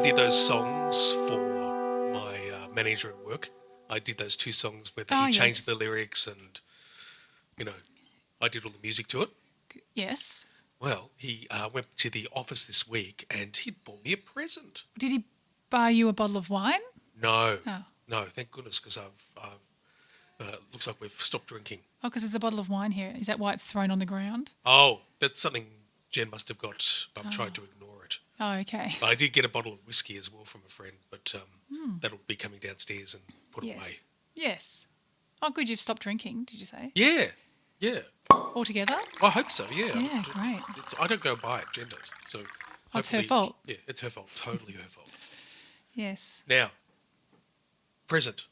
did those songs for my manager at work. I did those 2 songs where he changed the lyrics and, I did all the music to it. Yes. Well, he went to the office this week and he bought me a present. Did he buy you a bottle of wine? No. Oh. No, thank goodness, because looks like we've stopped drinking. Oh, because there's a bottle of wine here. Is that why it's thrown on the ground? Oh, that's something Jen must have got. I'm trying to ignore it. Oh, okay. But I did get a bottle of whiskey as well from a friend, but that'll be coming downstairs and put away. Yes. Oh, good. You've stopped drinking, did you say? Yeah. Altogether? I hope so, yeah. Yeah, great. I don't go buy it, Jen does. So it's her fault. Yeah, it's her fault. Totally her fault. Yes. Now, present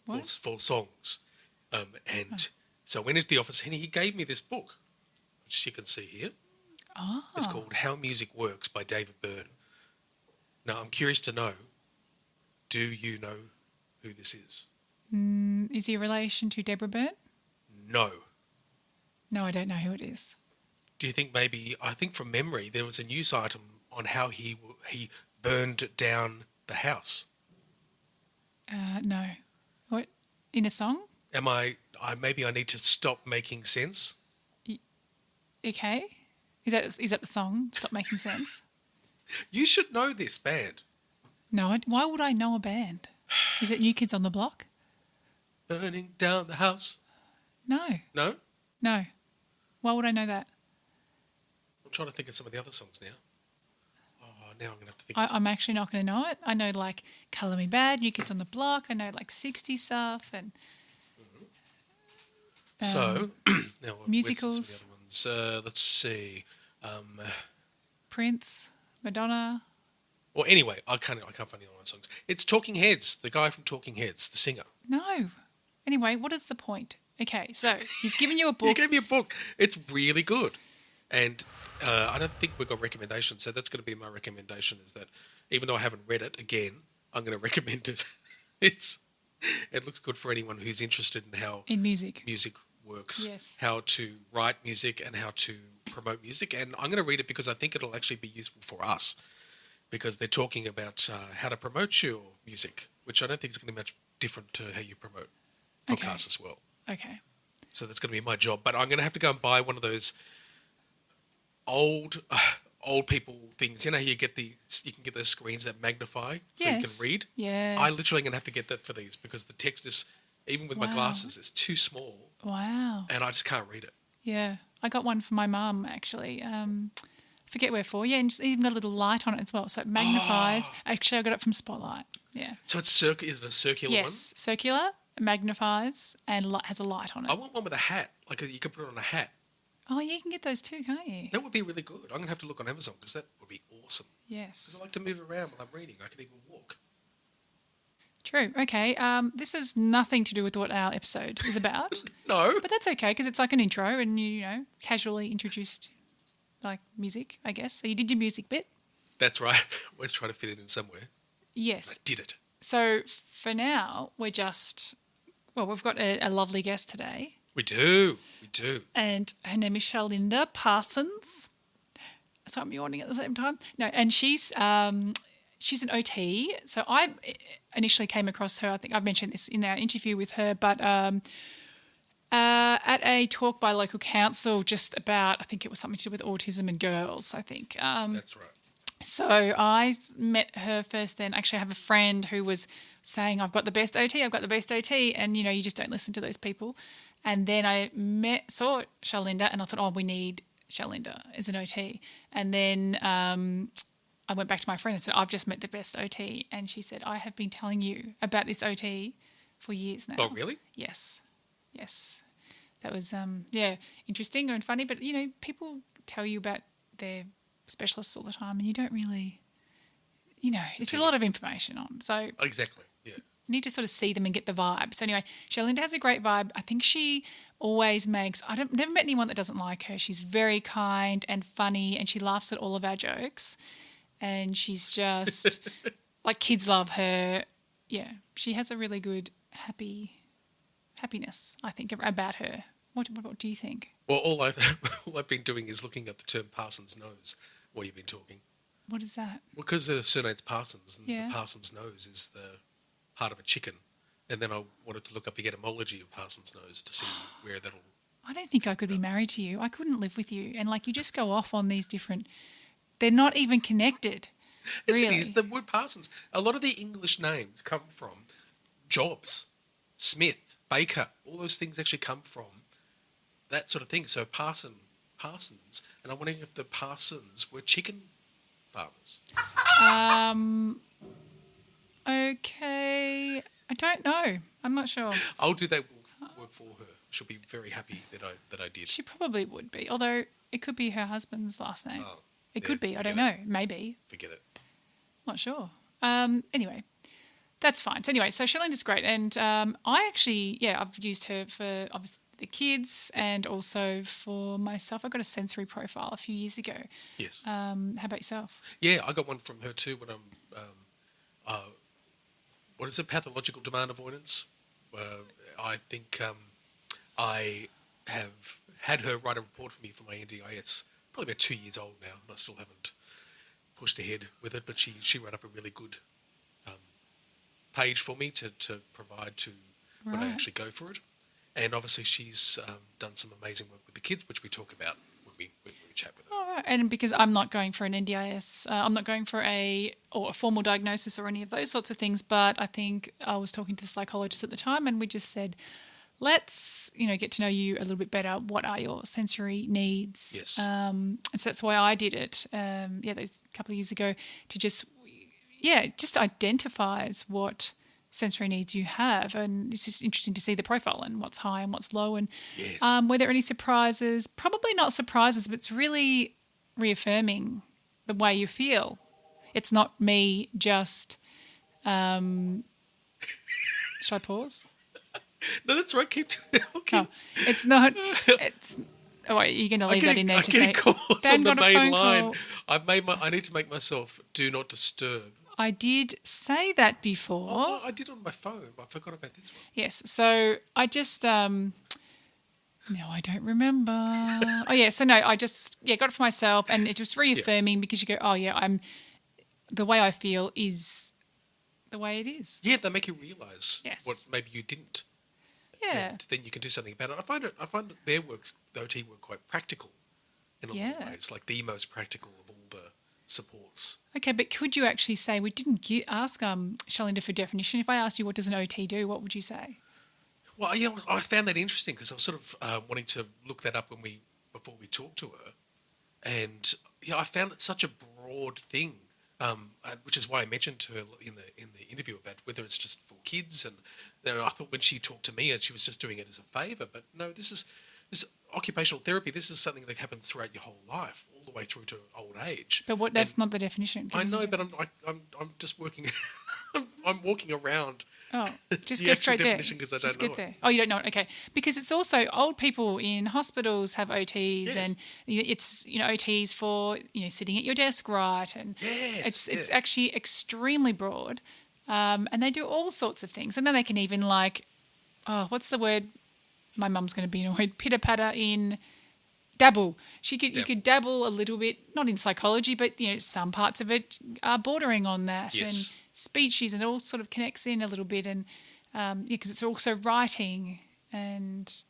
What? for songs. So I went into the office and he gave me this book, which you can see here. Oh. It's called How Music Works by David Byrne. Now, I'm curious to know, do you know who this is? Is he a relation to Deborah Byrne? No. No, I don't know who it is. Do you think I think from memory, there was a news item on how he burned down the house. No. What? In a song? Maybe I need to stop making sense? Okay. Is that the song? Stop Making Sense? You should know this band. No, why would I know a band? Is it New Kids on the Block? Burning down the house. No. No? No. Why would I know that? I'm trying to think of some of the other songs now. Oh, now I'm going to have to think. I'm actually not going to know it. I know like Colour Me Bad, New Kids on the Block. I know like 60s stuff and so now musicals. Some of the other ones? Let's see. Prince, Madonna. Well, anyway, I can't find any other songs. It's Talking Heads, the guy from Talking Heads, the singer. No. Anyway, what is the point? Okay, so he's given you a book. He gave me a book. It's really good. And I don't think we've got recommendations, so that's going to be my recommendation is that even though I haven't read it, again, I'm going to recommend it. It looks good for anyone who's interested in how music works, yes. How to write music and how to promote music. And I'm going to read it because I think it'll actually be useful for us because they're talking about how to promote your music, which I don't think is going to be much different to how you promote podcasts as well. Okay. So that's going to be my job. But I'm going to have to go and buy one of those old people things. You know, you can get those screens that magnify so you can read. Yes. I literally going to have to get that for these because the text is, even with my glasses, it's too small. Wow. And I just can't read it. Yeah. I got one for my mum, actually. Forget where for. Yeah, and it's even got a little light on it as well. So it magnifies. Actually, I got it from Spotlight. Yeah. So it's is it a circular one? Yes, circular, magnifies, and has a light on it. I want one with a hat. Like you could put it on a hat. Oh, yeah, you can get those too, can't you? That would be really good. I'm going to have to look on Amazon because that would be awesome. Yes. Because I like to move around while I'm reading. I can even walk. True. Okay. This has nothing to do with what our episode is about. No. But that's okay because it's like an intro and you casually introduced like music, I guess. So you did your music bit. That's right. We're trying to fit it in somewhere. Yes. I did it. So for now, we've got a lovely guest today. We do. And her name is Charlinda Parsons. So I'm yawning at the same time. No, and she's an OT. So I initially came across her. I think I've mentioned this in our interview with her, but at a talk by local council just about, I think it was something to do with autism and girls, I think. That's right. So I met her first then. Actually, I have a friend who was saying, I've got the best OT. And, you just don't listen to those people. And then I saw Charlinda and I thought, oh, we need Charlinda as an OT. And then I went back to my friend and said, I've just met the best OT. And she said, I have been telling you about this OT for years now. Oh, really? Yes. That was, interesting and funny. But, people tell you about their specialists all the time and you don't really, it's a lot of information on. So exactly, yeah. You need to sort of see them and get the vibe. So anyway, Charlinda has a great vibe. I think she always makes... never met anyone that doesn't like her. She's very kind and funny and she laughs at all of our jokes. And she's just... like kids love her. Yeah, she has a really good happiness, I think, about her. What do you think? Well, all I've been doing is looking up the term Parsons nose while you've been talking. What is that? Because the surname's Parsons, and Yeah. the Parsons nose is the heart of a chicken. And then I wanted to look up the etymology of Parsons nose to see where that'll... I don't think I could be married to you. I couldn't live with you. And like you just go off on these different. They're not even connected. Yes, Really. it is. The word Parsons. A lot of the English names come from jobs, Smith, Baker. All those things actually come from that sort of thing. So Parsons, and I'm wondering if the Parsons were chicken farmers. Okay. I don't know. I'm not sure. I'll do that work for her. She'll be very happy that I did. She probably would be. Although it could be her husband's last name. Oh, It yeah, could be. I forget don't know. Maybe. Forget it. Not sure. Anyway, that's fine. So anyway, so Charlinda's great. And I actually, I've used her for obviously the kids and also for myself. I got a sensory profile a few years ago. Yes. How about yourself? Yeah, I got one from her too when I'm, what is it, pathological demand avoidance? I think I have had her write a report for me for my NDIS, probably about 2 years old now, and I still haven't pushed ahead with it, but she wrote up a really good page for me to provide to when I Right. actually go for it. And obviously she's done some amazing work with the kids, which we talk about when we chat with her. All right. And because I'm not going for an NDIS, I'm not going for a formal diagnosis or any of those sorts of things, but I think I was talking to the psychologist at the time and we just said, let's, get to know you a little bit better. What are your sensory needs? Yes. And so that's why I did it, those couple of years ago to just identifies what sensory needs you have. And it's just interesting to see the profile and what's high and what's low and Yes. were there any surprises? Probably not surprises, but it's really reaffirming the way you feel. It's not me just... should I pause? No, that's right. Keep talking. Oh, it's not... It's... Oh, wait, you're going to leave that in there I'm to getting say... calls Dan on the got a main phone line. call. I need to make myself do not disturb. I did say that before. Oh, I did on my phone, but I forgot about this one. Yes, so I just... no, I don't remember. I just got it for myself and it was reaffirming because you go, the way I feel is the way it is. Yeah, they make you realise Yes. what maybe you didn't. Yeah. And then you can do something about it. I find that their works, the OT work, quite practical in a lot of ways, like the most practical of all the supports. Okay, but could you actually say, we didn't ask Charlinda for definition. If I asked you what does an OT do, what would you say? Well, yeah, I found that interesting because I was sort of wanting to look that up before we talked to her, and I found it such a broad thing, which is why I mentioned to her in the interview about whether it's just for kids, and then I thought when she talked to me, and she was just doing it as a favour, but no, this occupational therapy. This is something that happens throughout your whole life, all the way through to old age. But that's not the definition. I know, but I'm just working. I'm walking around. Oh, just The go actual straight there. definition 'cause I Just don't get know it. there. Oh, you don't know it. Okay, because it's also old people in hospitals have OTs, Yes. and it's OTs for sitting at your desk right, and Yes, it's yeah. actually extremely broad, and they do all sorts of things, and then they can even what's the word? My mum's going to be annoyed. Pitter patter in. Dabble. You could dabble a little bit, not in psychology, but some parts of it are bordering on that. Yes. And speeches, and it all sort of connects in a little bit, and because it's also writing and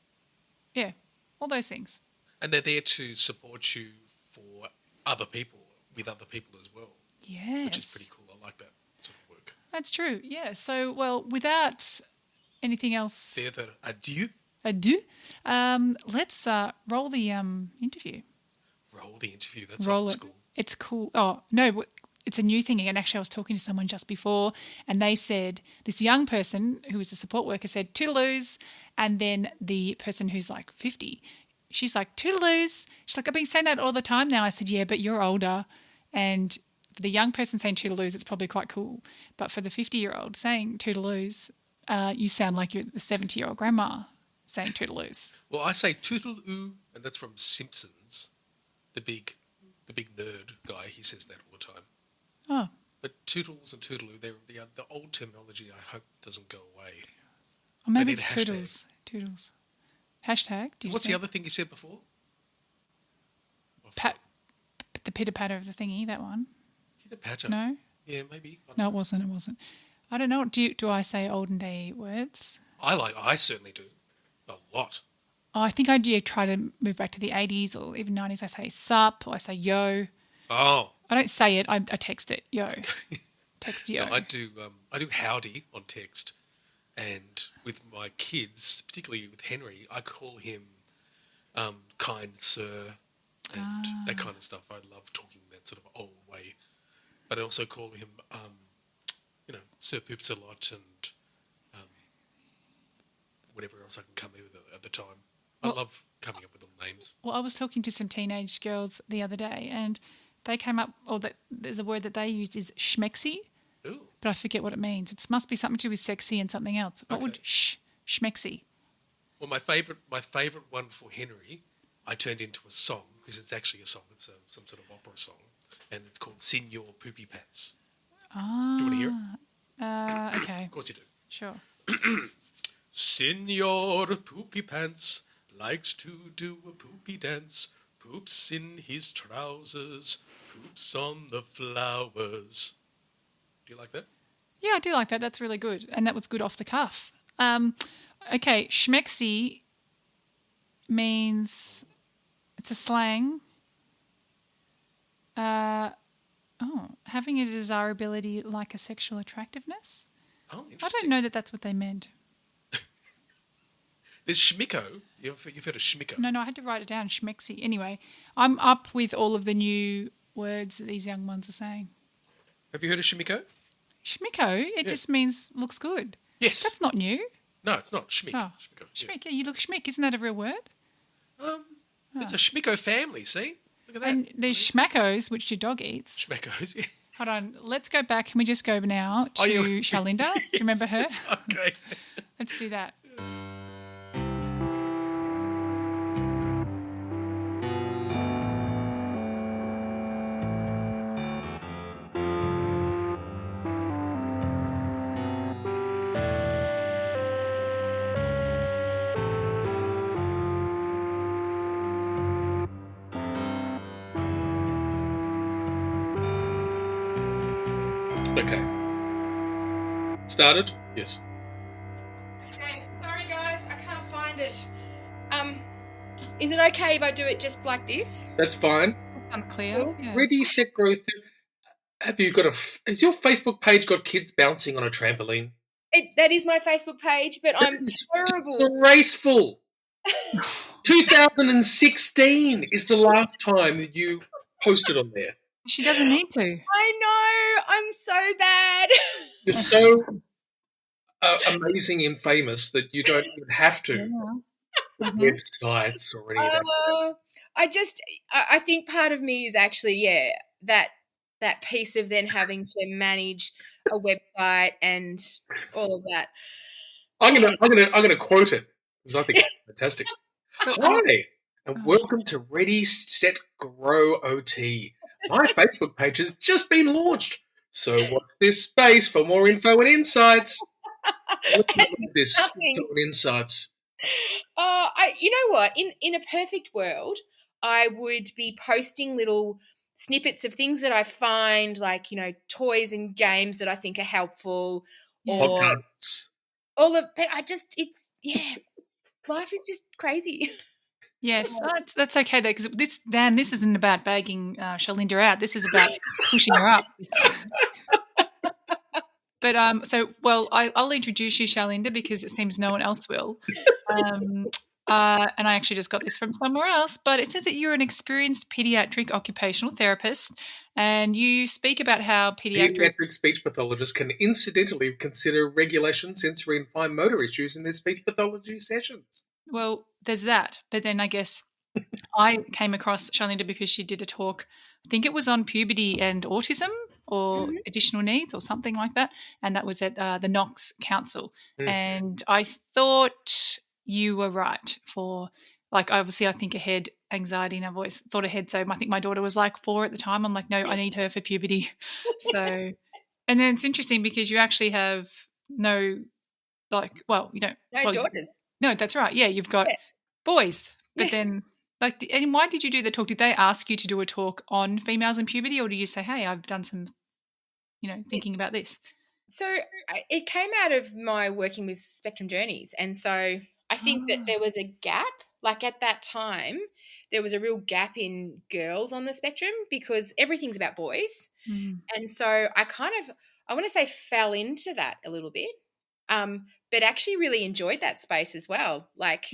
all those things. And they're there to support you for other people, with other people as well, Yes, which is pretty cool. I like that sort of work. That's true. Yeah. So, well, without anything else Further adieu. ado, let's roll the interview. Roll the interview. That's Roll old it. school. It's cool. Oh, no, it's a new thing. And actually, I was talking to someone just before, and they said, this young person who was a support worker said, toodaloos. And then the person who's like 50, she's like, toodaloos. She's like, I've been saying that all the time now. I said, yeah, but you're older. And for the young person saying toodaloos, it's probably quite cool. But for the 50-year-old saying toodaloos, you sound like you're the 70-year-old grandma saying toodaloos. Well, I say toodle-oo, and that's from Simpsons. The big nerd guy. He says that all the time. Oh, But toodles and toodle-oo, the old terminology, I hope doesn't go away. or maybe They it's need a hashtag. toodles. Toodles. Hashtag. Did you What's say? the other thing you said before? The pitter patter of the thingy, that one. Pitter patter. No? Yeah, maybe. I don't No, know. it wasn't. It wasn't. I don't know. Do I say olden day words? I certainly do. A lot. Oh, I think I do try to move back to the 80s or even 90s. I say sup or I say yo. Oh. I don't say it. I text it. Yo. Text yo. No, I do howdy on text, and with my kids, particularly with Henry, I call him kind sir and that kind of stuff. I love talking that sort of old way, but I also call him Sir Poops a lot and whatever else I can come up with at the time. I love coming up with little names. Well, I was talking to some teenage girls the other day and they came up, or that there's a word that they used is schmexy, Ooh, but I forget what it means. It must be something to do with sexy and something else. What would schmexy? well, my favorite one for Henry, I turned into a song because it's actually a song. It's some sort of opera song, and it's called Signor Poopy Pants. Ah. Do you want to hear it? Okay. Of course you do. Sure. Signor Poopy Pants likes to do a poopy dance. Poops in his trousers, poops on the flowers. Do you like that? Yeah, I do like that. That's really good. And that was good off the cuff. Okay, schmexy means it's a slang. Having a desirability like a sexual attractiveness. Oh, I interesting. don't know that that's what they meant. There's schmicko. You've heard of schmicko? No, I had to write it down, schmexy. Anyway, I'm up with all of the new words that these young ones are saying. Have you heard of schmicko? Schmicko, it just means looks good. Yes. That's not new. No, it's not. Schmick. Oh, Schmicko. schmick, yeah, you look schmick. Isn't that a real word? It's a schmicko family, see? Look at that. And there's schmackos, which your dog eats. Schmackos, yeah. Hold on, let's go back. Can we just go now to Charlinda? Do you remember her? Okay. Let's do that. Okay. Started? Yes. Okay, sorry guys, I can't find it. Is it okay if I do it just like this? That's fine. Unclear. Cool. Yeah. Ready, set, growth. Have you got has your Facebook page got kids bouncing on a trampoline? That is my Facebook page, but I'm It's terrible. disgraceful. 2016 is the last time that you posted on there. She doesn't need to. I know, I'm so bad. You're so amazing and famous that you don't even have to websites or any of that. I think part of me is actually, that piece of then having to manage a website and all of that. I'm gonna quote it because I think it's fantastic. Hi, and welcome to Ready, Set, Grow OT. My Facebook page has just been launched, so watch this space for more info and insights. Look at this info and insights. You know what? In a perfect world, I would be posting little snippets of things that I find, like, toys and games that I think are helpful, or Podcasts. all of. But life is just crazy. Yes, that's okay though, because this isn't about bagging Charlinda out. This is about pushing her up. But I'll introduce you, Charlinda, because it seems no one else will. And I actually just got this from somewhere else, but it says that you're an experienced pediatric occupational therapist, and you speak about how Pediatric speech pathologists can incidentally consider regulation, sensory, and fine motor issues in their speech pathology sessions. Well, there's that. But then I guess I came across Charlinda because she did a talk, I think it was on puberty and autism or additional needs or something like that. And that was at the Knox Council. And I thought you were right for, like, obviously I think ahead, anxiety, and I've always thought ahead. So I think my daughter was like 4 at the time. I'm like, no, I need her for puberty. So, and then it's interesting because you actually have you don't. No daughters. No, that's right. Yeah, you've got boys, but then like, and why did you do the talk? Did they ask you to do a talk on females and puberty, or did you say, hey, I've done some, thinking about this? So it came out of my working with Spectrum Journeys. And so I think that there was a gap. Like at that time, there was a real gap in girls on the spectrum because everything's about boys. Mm. And so I want to say fell into that a little bit, but actually really enjoyed that space as well. Like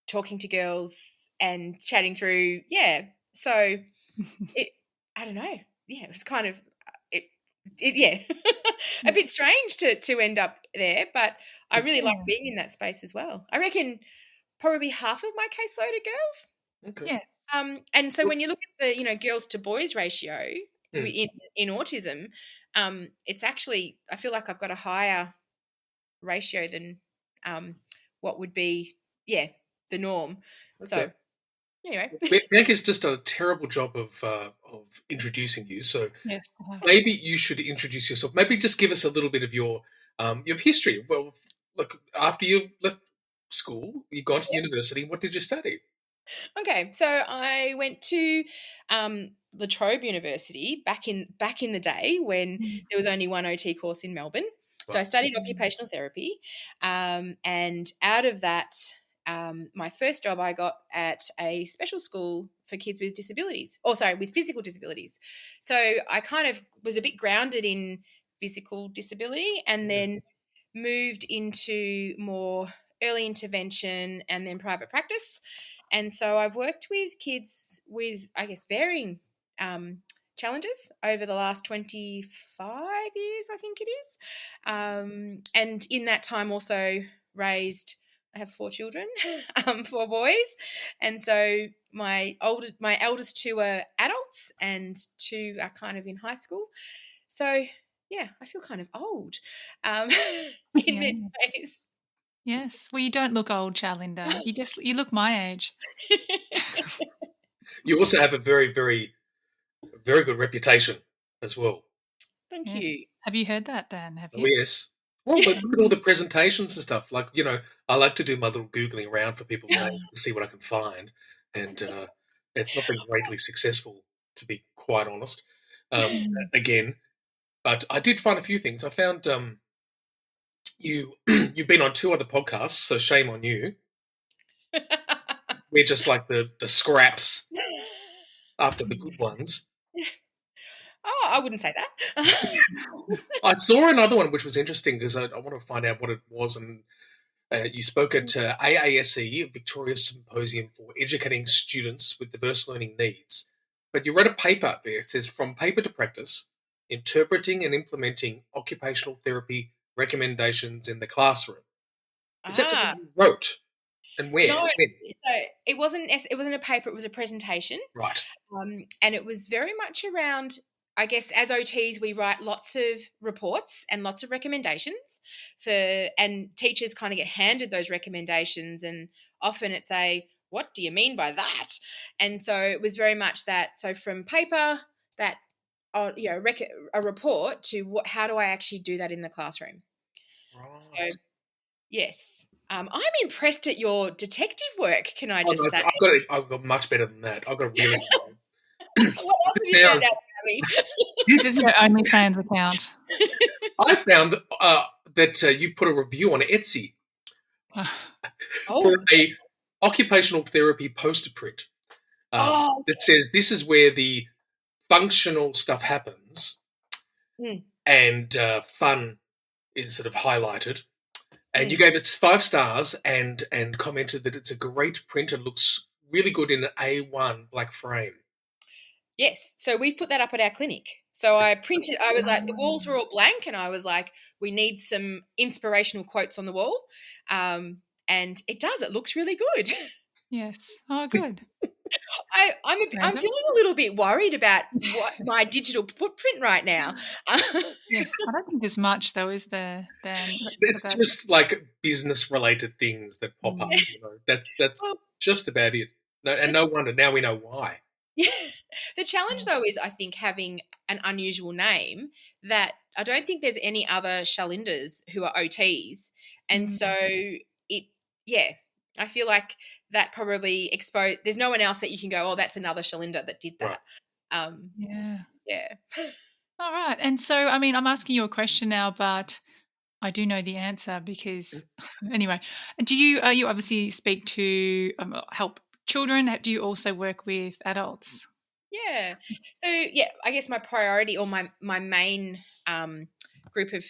talking to girls and chatting through. Yeah. So I don't know. Yeah, it was kind of, a bit strange to end up there, but I really like being in that space as well. I reckon probably half of my caseload are girls. Okay. Yes. And so when you look at the, girls to boys ratio in autism, it's actually, I feel like I've got a higher ratio than what would be, the norm. Okay. So anyway. Bianca's just done a terrible job of introducing you. So yes, maybe you should introduce yourself. Maybe just give us a little bit of your history. Well, look, after you left school, you gone to university. What did you study? Okay, so I went to La Trobe University back in the day when there was only one OT course in Melbourne. So I studied occupational therapy, and out of that, my first job I got at a special school for kids with disabilities, with physical disabilities. So I kind of was a bit grounded in physical disability, and then moved into more early intervention and then private practice. And so I've worked with kids with, I guess, varying challenges over the last 25 years, I think it is. And in that time also raised, I have 4 children, 4 boys. And so my eldest 2 are adults and 2 are kind of in high school. So, yeah, I feel kind of old in many ways. Yes. Well, you don't look old, Charlinda. You look my age. You also have a very, very, very good reputation as well. Thank you. Have you heard that, Dan? Have you? Oh, yes. Well, but look at all the presentations and stuff. Like, I like to do my little Googling around for people's names to see what I can find. And it's not been greatly successful, to be quite honest, again. But I did find a few things. I found you've been on 2 other podcasts, so shame on you. We're just like the scraps after the good ones. Oh, I wouldn't say that. I saw another one which was interesting because I want to find out what it was. And you spoke at AASE, Victoria Symposium for Educating Students with Diverse Learning Needs. But you read a paper there. It says, From Paper to Practice, Interpreting and Implementing Occupational Therapy Recommendations in the Classroom. Is that something you wrote? And where? No, so it wasn't a paper, it was a presentation. Right. And it was very much around, I guess, as OTs, we write lots of reports and lots of recommendations and teachers kind of get handed those recommendations, and often it's what do you mean by that? And so it was very much that. So from paper, that, a report to how do I actually do that in the classroom? Right. So, yes. I'm impressed at your detective work, can I just say? I've got much better than that. I've got a really What else have you found out about me? This is your OnlyFans account. I found that you put a review on Etsy for a occupational therapy poster print that says this is where the functional stuff happens and fun is sort of highlighted. And you gave it 5 stars and commented that it's a great print and looks really good in an A1 black frame. Yes. So we've put that up at our clinic. So I was like, the walls were all blank, and I was like, we need some inspirational quotes on the wall. And it does. It looks really good. Yes. Oh, good. I'm feeling a little bit worried about what my digital footprint right now. Yeah, I don't think there's much though, is there, Dan? It's just like business-related things that pop up. That's just about it. No wonder now we know why. Yeah. The challenge though is, I think, having an unusual name that I don't think there's any other Charlindas who are OTs, and so I feel like that probably exposed. There's no one else that you can go, oh, that's another Charlinda that did Right. that. Um, Yeah. yeah. All right. And so, I mean, I'm asking you a question now, but I do know the answer because, anyway, you obviously speak to help children? Do you also work with adults? Yeah. So yeah, I guess my priority or my main group of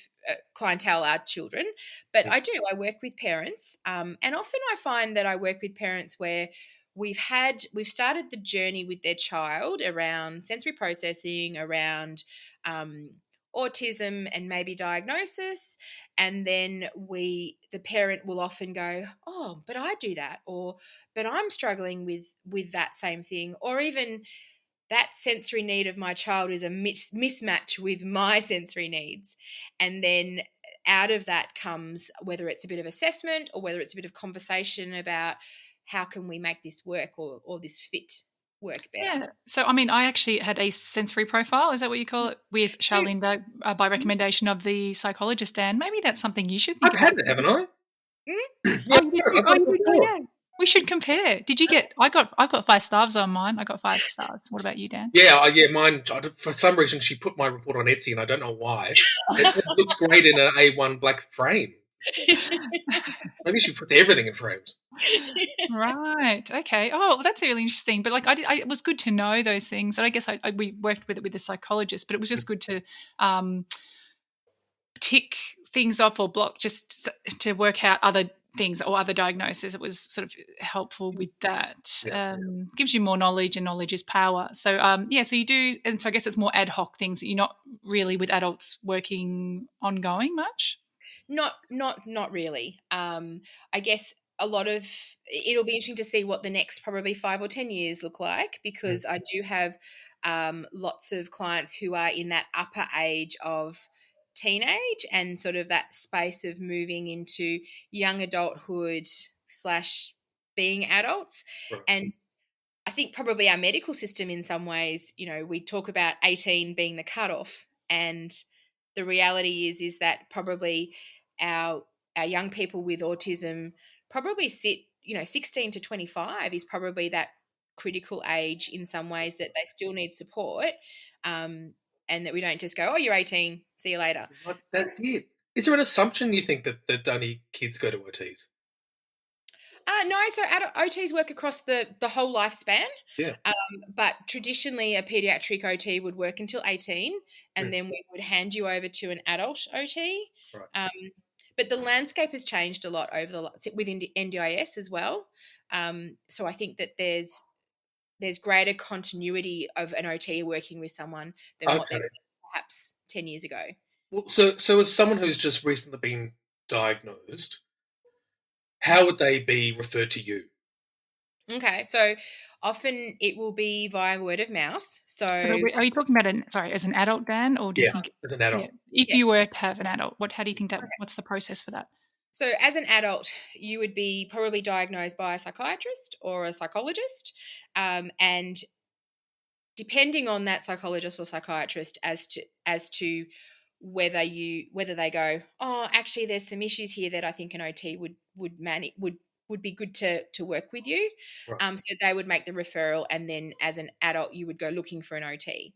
clientele are children, but Yeah. I work with parents, and often I find that I work with parents where we've started the journey with their child around sensory processing, around um, autism, and maybe diagnosis, and then the parent will often go, oh, but I do that, or but I'm struggling with that same thing, or even that sensory need of my child is a mismatch with my sensory needs. And then out of that comes whether it's a bit of assessment or whether it's a bit of conversation about how can we make this work or this fit work better. Yeah. So, I mean, I actually had a sensory profile, is that what you call it, with So, Charlinda by recommendation of the psychologist, Dan. Maybe that's something you should think I've about. had it, haven't I? mm, Yeah, Oh, you did. I've Oh, got you it did. Oh, before. yeah. We should compare. Did you get? I've got 5 stars on mine. I got 5 stars. What about you, Dan? Yeah, mine. For some reason, she put my report on Etsy, and I don't know why. It looks great in an A1 black frame. Maybe she puts everything in frames. Right. Okay. Oh, well, that's really interesting. But like, it was good to know those things. And I guess we worked with it with the psychologist, but it was just good to um, tick things off or block just to work out other things or other diagnoses. It was sort of helpful with that. Yeah. Gives you more knowledge, and knowledge is power. So yeah, so you do, and so I guess it's more ad hoc things that you're not really with adults working ongoing much. not really. I guess a lot of it'll be interesting to see what the next probably 5 or 10 years look like, because I do have lots of clients who are in that upper age of teenage and sort of that space of moving into young adulthood slash being adults. Right. And I think probably our medical system in some ways, we talk about 18 being the cutoff, and the reality is that probably our our young people with autism probably sit, 16 to 25 is probably that critical age in some ways, that they still need support, and that we don't just go, oh, you're 18, see you later. What that did. Is there an assumption you think that only kids go to OTs? No, so adult OTs work across the whole lifespan. Yeah. But traditionally, a pediatric OT would work until 18, and Mm. then we would hand you over to an adult OT. Right. Um, but the landscape has changed a lot within NDIS as well. So I think that there's greater continuity of an OT working with someone than what there Okay. was perhaps 10 years ago. Well, so as someone who's just recently been diagnosed, how would they be referred to you? Okay, so often it will be via word of mouth. So So are you talking about as an adult, Dan, or do you Yeah, think, as an yeah, adult. if yeah. you were to have an adult, how do you think that? What's the process for that? So, as an adult, you would be probably diagnosed by a psychiatrist or a psychologist, and depending on that psychologist or psychiatrist as to whether they go, oh, actually, there's some issues here that I think an OT would manage would be good to work with you. Right. So they would make the referral, and then as an adult, you would go looking for an OT.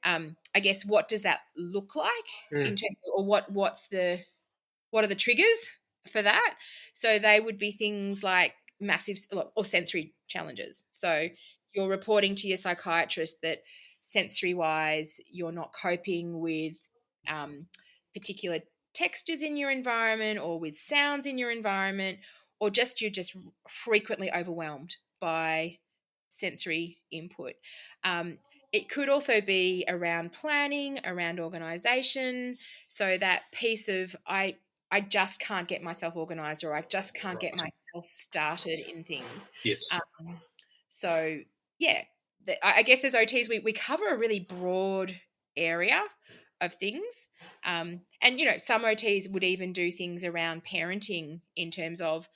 I guess, what does that look like in Mm. terms of, or what are the triggers for that? So they would be things like massive or sensory challenges. So you're reporting to your psychiatrist that sensory wise, you're not coping with particular textures in your environment or with sounds in your environment, or you're just frequently overwhelmed by sensory input. It could also be around planning, around organization. So that piece of I just can't get myself organized, or I just can't get Right. myself started in things. Yes. So yeah, I guess as OTs, we cover a really broad area of things. And some OTs would even do things around parenting, in terms of,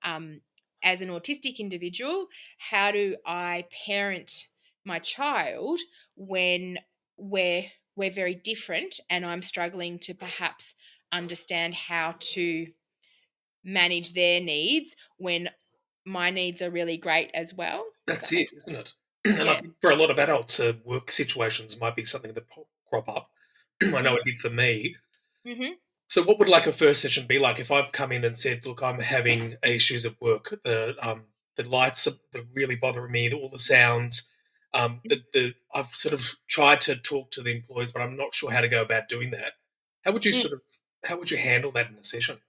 as an autistic individual, how do I parent my child when we're we're very different, and I'm struggling to perhaps understand how to manage their needs when my needs are really great as well. That's it, isn't it? And I Yeah. think for a lot of adults, work situations might be something that crop up. I know it did for me. Mm-hmm. So, what would like a first session be like if I've come in and said, "Look, I'm having issues at work. The lights are really bothering me. All the sounds. I've sort of tried to talk to the employees, but I'm not sure how to go about doing that." How would you how would you handle that in a session?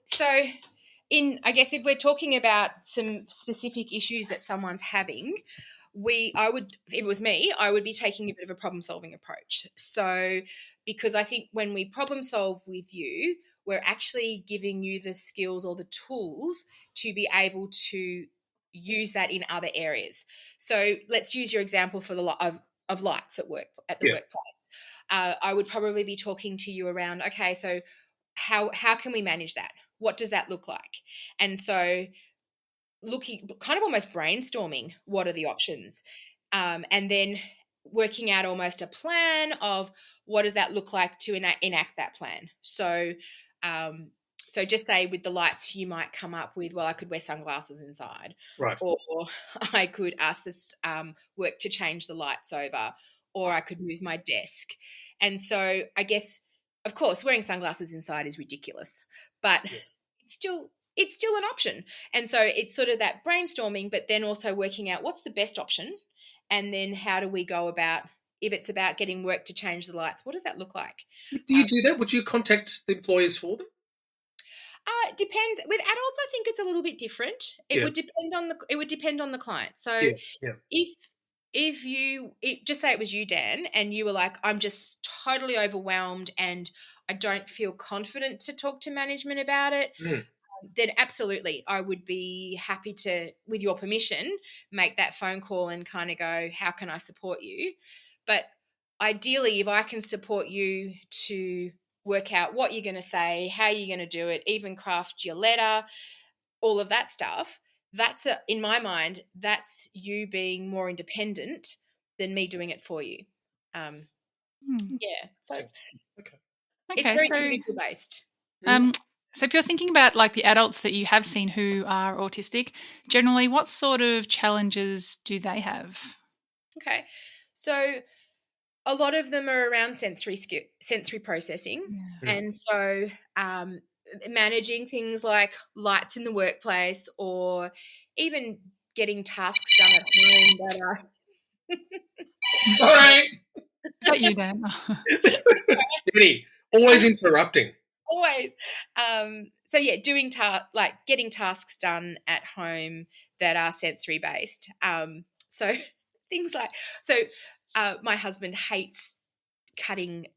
So I guess if we're talking about some specific issues that someone's having, if it was me, I would be taking a bit of a problem solving approach. So, because I think when we problem solve with you, we're actually giving you the skills or the tools to be able to use that in other areas. So, let's use your example for of lights at the Yeah. workplace. I would probably be talking to you around, okay, so how can we manage that? What does that look like? And so looking, kind of almost brainstorming, what are the options? And then working out almost a plan of what does that look like to enact that plan. So so just say with the lights, you might come up with, well, I could wear sunglasses inside, Right. or I could ask this work to change the lights over, or I could move my desk. And so I guess, of course, wearing sunglasses inside is ridiculous, but Yeah. it's still an option. And so it's sort of that brainstorming, but then also working out what's the best option, and then how do we go about, if it's about getting work to change the lights, what does that look like? Do you do that? Would you contact the employers for them? It depends. With adults, I think it's a little bit different. Yeah. It would depend on the client. So Yeah. Yeah. if just say it was you, Dan, and you were like, I'm just totally overwhelmed and I don't feel confident to talk to management about it, Mm. then absolutely I would be happy to, with your permission, make that phone call and kind of go, how can I support you? But ideally, if I can support you to work out what you're going to say, how you're going to do it, even craft your letter, all of that stuff, in my mind, that's you being more independent than me doing it for you. Yeah. So Okay. it's Okay. it's Okay, very so individual based. um, so if you're thinking about like the adults that you have seen who are autistic, generally, what sort of challenges do they have? Okay. So a lot of them are around sensory processing, Yeah. Mm. and so managing things like lights in the workplace, or even getting tasks done at home that are Sorry. Is that you, Dan? Jenny, always interrupting. always. So yeah, like getting tasks done at home that are sensory based. So things like, my husband hates cutting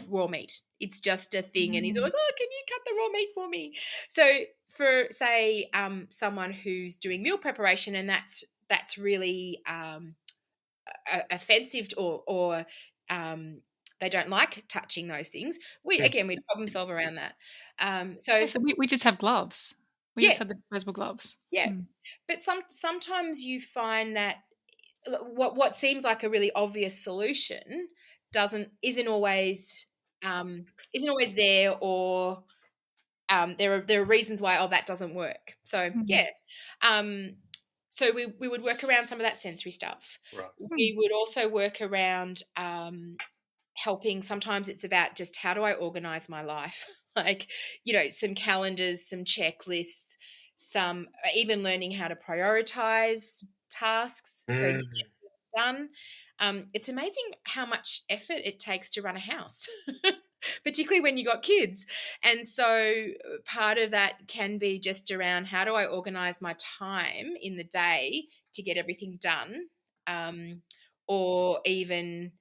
raw meat. It's just a thing, and he's always, oh, can you cut the raw meat for me? So for say someone who's doing meal preparation, and that's really offensive, or they don't like touching those things. We problem solve around that. So So we just have gloves. We just have yes, the disposable gloves. yeah, but sometimes you find that what seems like a really obvious solution doesn't isn't always there, or there are reasons why that doesn't work. So yeah, so we would work around some of that sensory stuff. Right. We would also work around helping. Sometimes it's about just, how do I organize my life? Like, some calendars, some checklists, some even learning how to prioritize tasks so you Mm. get things done. It's amazing how much effort it takes to run a house, particularly when you got kids. And so part of that can be just around, how do I organize my time in the day to get everything done, or even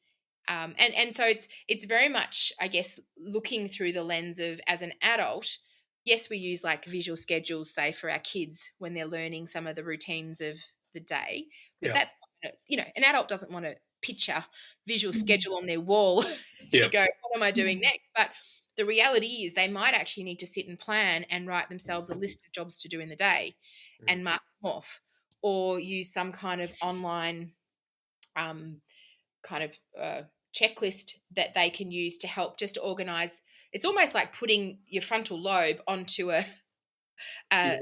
and so it's very much, I guess, looking through the lens of, as an adult, yes, we use like visual schedules, say, for our kids when they're learning some of the routines of the day, but Yeah. that's, an adult doesn't want to picture visual schedule on their wall to Yeah. go, what am I doing next? But the reality is they might actually need to sit and plan and write themselves a list of jobs to do in the day and mark them off, or use some kind of online kind of checklist that they can use to help just organize. It's almost like putting your frontal lobe onto Yeah.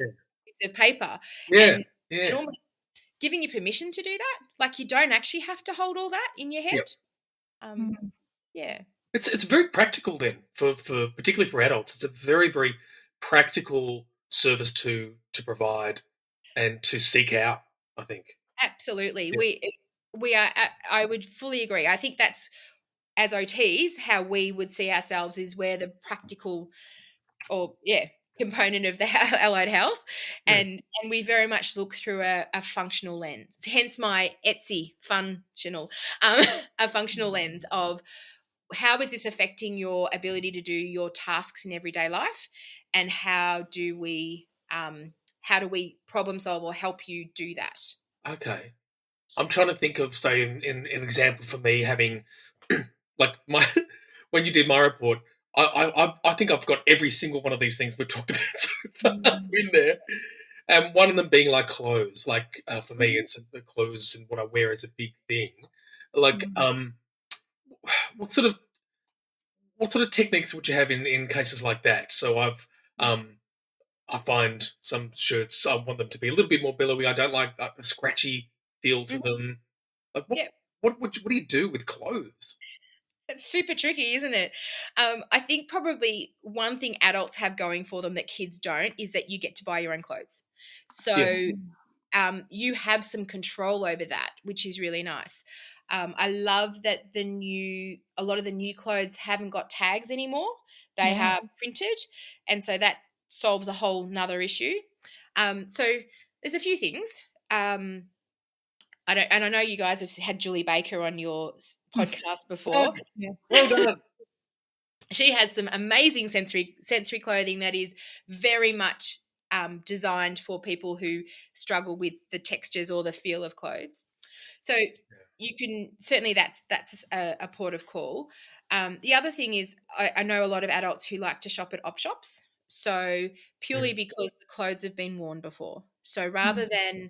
of paper, Yeah. and Yeah. almost giving you permission to do that. Like you don't actually have to hold all that in your Yeah. head. Mm. Yeah. It's very practical then for particularly for adults. It's a very, very practical service to provide and to seek out, I think. Absolutely. Yeah. We are I would fully agree. I think that's, as OTs, how we would see ourselves is we're the practical or component of the allied health, Yeah. and we very much look through a functional lens. Hence my Etsy functional a functional lens of how is this affecting your ability to do your tasks in everyday life, and how do we problem solve or help you do that. Okay. I'm trying to think of, say, in an example for me having, like my when you did my report, I think I've got every single one of these things we've talked about so far Mm. in there, and one of them being like clothes. Like for me, Mhm. it's the clothes and what I wear is a big thing. Like Mm. what sort of techniques would you have in cases like that? So um I find some shirts I want them to be a little bit more billowy. I don't like the scratchy feel to Mhm. them. Like Yeah. what do you do with clothes? It's super tricky, isn't it? I think probably one thing adults have going for them that kids don't is that you get to buy your own clothes. Yeah. So you have some control over that, which is really nice. I love that a lot of the new clothes haven't got tags anymore. They Yeah. have printed, and so that solves a whole nother issue. So there's a few things. I know you guys have had Julie Baker on your podcast Oh, before. Yes. well done. She has some amazing sensory clothing that is very much designed for people who struggle with the textures or the feel of clothes. So you can certainly that's a port of call. The other thing is I know a lot of adults who like to shop at op shops. So purely Mm. because the clothes have been worn before. So rather Mm.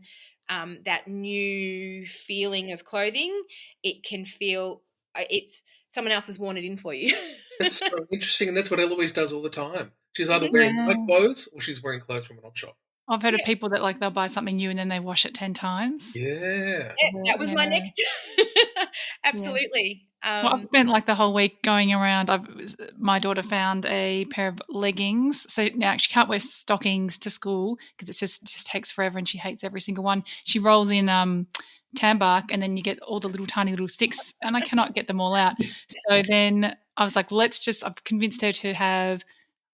than that new feeling of clothing, it can feel it's someone else has worn it in for you. That's so interesting, and that's what Eloise does all the time. She's either Mhm. wearing my Yeah. clothes or she's wearing clothes from an op shop. I've heard of Yeah, people that like they'll buy something new and then they wash it 10 times. Yeah. that was my Yeah. next. Yeah. Absolutely. Well, I've spent like the whole week going around. My daughter found a pair of leggings. So now she can't wear stockings to school because it just takes forever and she hates every single one. She rolls in tan bark and then you get all the little tiny little sticks and I cannot get them all out. So then I was like, I've convinced her to have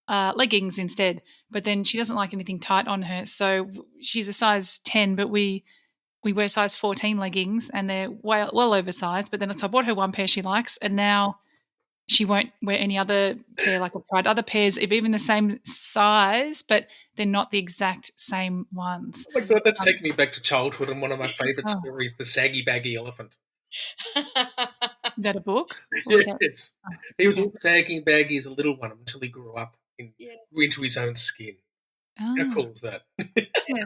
leggings instead. But then she doesn't like anything tight on her. So she's a size 10, but we wear size 14 leggings and they're well oversized. But then so I bought her one pair she likes and now she won't wear any other pair. Like I've tried other pairs of even the same size, but they're not the exact same ones. Oh my god, that's Um, taking me back to childhood and one of my favourite oh, stories, the saggy baggy elephant. is that a book? Or is that? Yes. Oh, He was okay. all saggy and baggy as a little one until he grew up Yeah. grew into his own skin. How Oh, cool is that? yeah.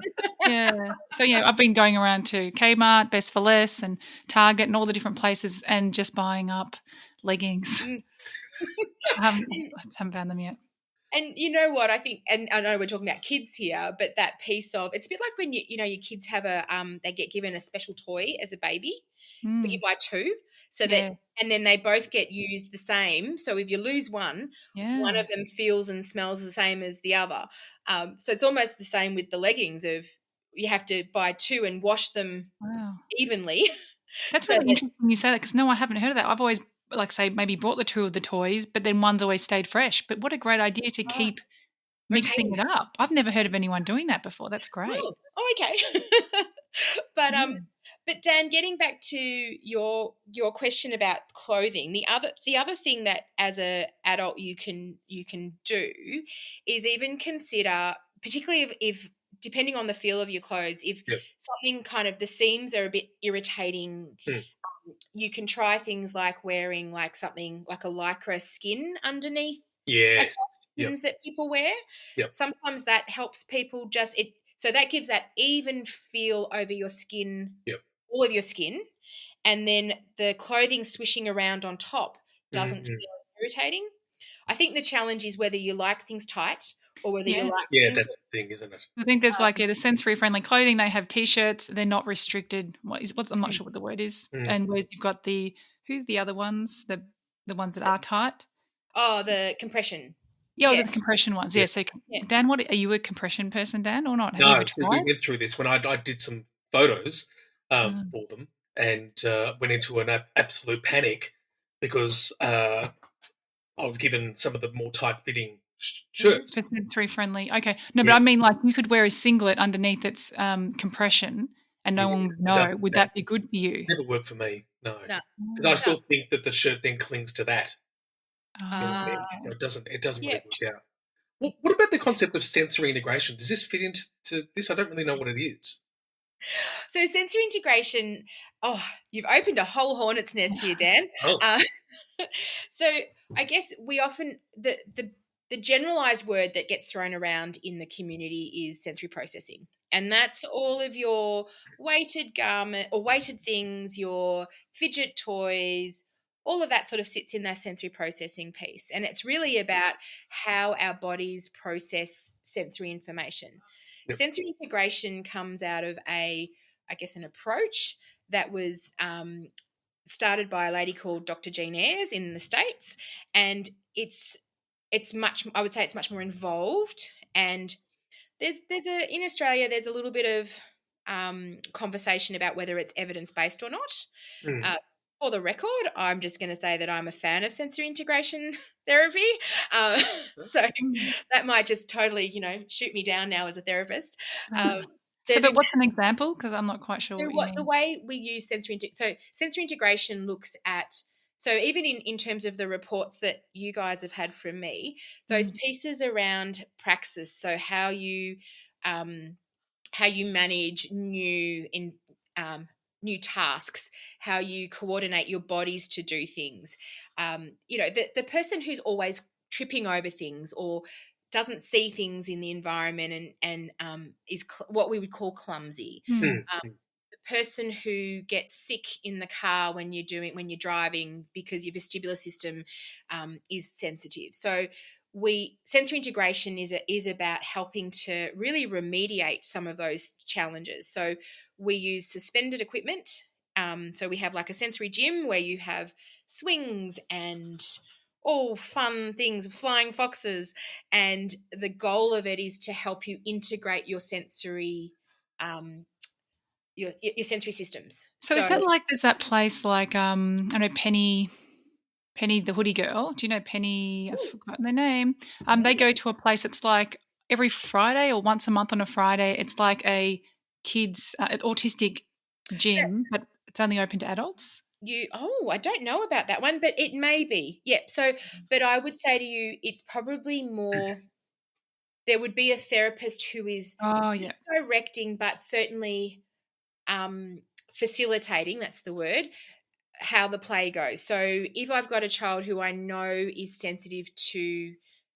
Yeah. So yeah, I've been going around to Kmart, Best for Less, and Target, and all the different places, and just buying up leggings. Mm. I just haven't found them yet. And you know what I think, and I know we're talking about kids here, but that piece of it's a bit like when your kids have they get given a special toy as a baby, but you Mm, buy two, so that yeah. and then they both get used the same. So if you lose one Yeah. of them feels and smells the same as the other. So it's almost the same with the leggings of you have to buy two and wash them Wow. evenly. That's So really that interesting you say that because no, I haven't heard of that. I've always, like, say, maybe bought the two of the toys, but then one's always stayed fresh. But what a great idea to oh, keep mixing rotating. it up. I've never heard of anyone doing that before. That's great. Okay. but Yeah. but Dan, getting back to your question about clothing, the other thing that as a adult you can do is even consider, particularly if depending on the feel of your clothes, if Yep. something kind of the seams are a bit irritating, Mm. you can try things like wearing like something like a lycra skin underneath like Yes. Yep. skins that people wear. Yep. Sometimes that helps people so that gives that even feel over your skin, Yep. all of your skin, and then the clothing swishing around on top doesn't Mm-hmm. feel irritating. I think the challenge is whether you like things tight or whether you Yes. like Yeah, things. that's the thing, isn't it? I think there's like the sensory friendly clothing. They have t-shirts. They're not restricted. I'm not sure what the word is. Mm. And whereas you've got who's the other ones? The ones that are tight. Oh, the compression. Yeah, Yeah. the compression ones. Yeah. Yeah. So Yeah. Dan, what are you a compression person, Dan, or not? Have you No, ever so we tried? went through this when I did some photos for them, and went into an absolute panic because I was given some of the more tight-fitting shirts. For sensory friendly. Okay. No, but Yeah. I mean like you could wear a singlet underneath its compression and no Yeah, one would it know. doesn't- Would that be good for you? never worked for me, no. No. Because I Mm. still think that the shirt then clings to that. You know what I mean? Ah. So it doesn't Yeah. really work out. What about the concept of sensory integration? Does this fit into this? I don't really know what it is. So sensory integration, you've opened a whole hornet's nest here, Dan. Oh. So I guess we often the generalized word that gets thrown around in the community is sensory processing. And that's all of your weighted garment or weighted things, your fidget toys, all of that sort of sits in that sensory processing piece. And it's really about how our bodies process sensory information. Yep. Sensory integration comes out of an approach that was started by a lady called Dr. Jean Ayres in the States, and it's much more involved. And in Australia there's a little bit of conversation about whether it's evidence based or not. Mm. For the record, I'm just going to say that I'm a fan of sensory integration therapy. So that might just totally, shoot me down now as a therapist. But what's an example? Because I'm not quite sure what you mean. The way we use sensory integration looks at, so even in terms of the reports that you guys have had from me, those pieces around praxis, so how you manage new tasks, how you coordinate your bodies to do things. The person who's always tripping over things or doesn't see things in the environment and is what we would call clumsy. Mm. The person who gets sick in the car when you're driving because your vestibular system is sensitive. So sensory integration is about helping to really remediate some of those challenges. So we use suspended equipment. So we have like a sensory gym where you have swings and all fun things, flying foxes, and the goal of it is to help you integrate your sensory your sensory systems. So is that like there's that place like I know Penny the hoodie girl. Do you know Penny? I've forgotten their name. They go to a place. It's like every Friday or once a month on a Friday. It's like a kids autistic gym, but it's only open to adults. I don't know about that one, but it may be. Yeah. So, but I would say to you, it's probably more. There would be a therapist who is directing, but certainly facilitating. That's the word. How the play goes. So if I've got a child who I know is sensitive to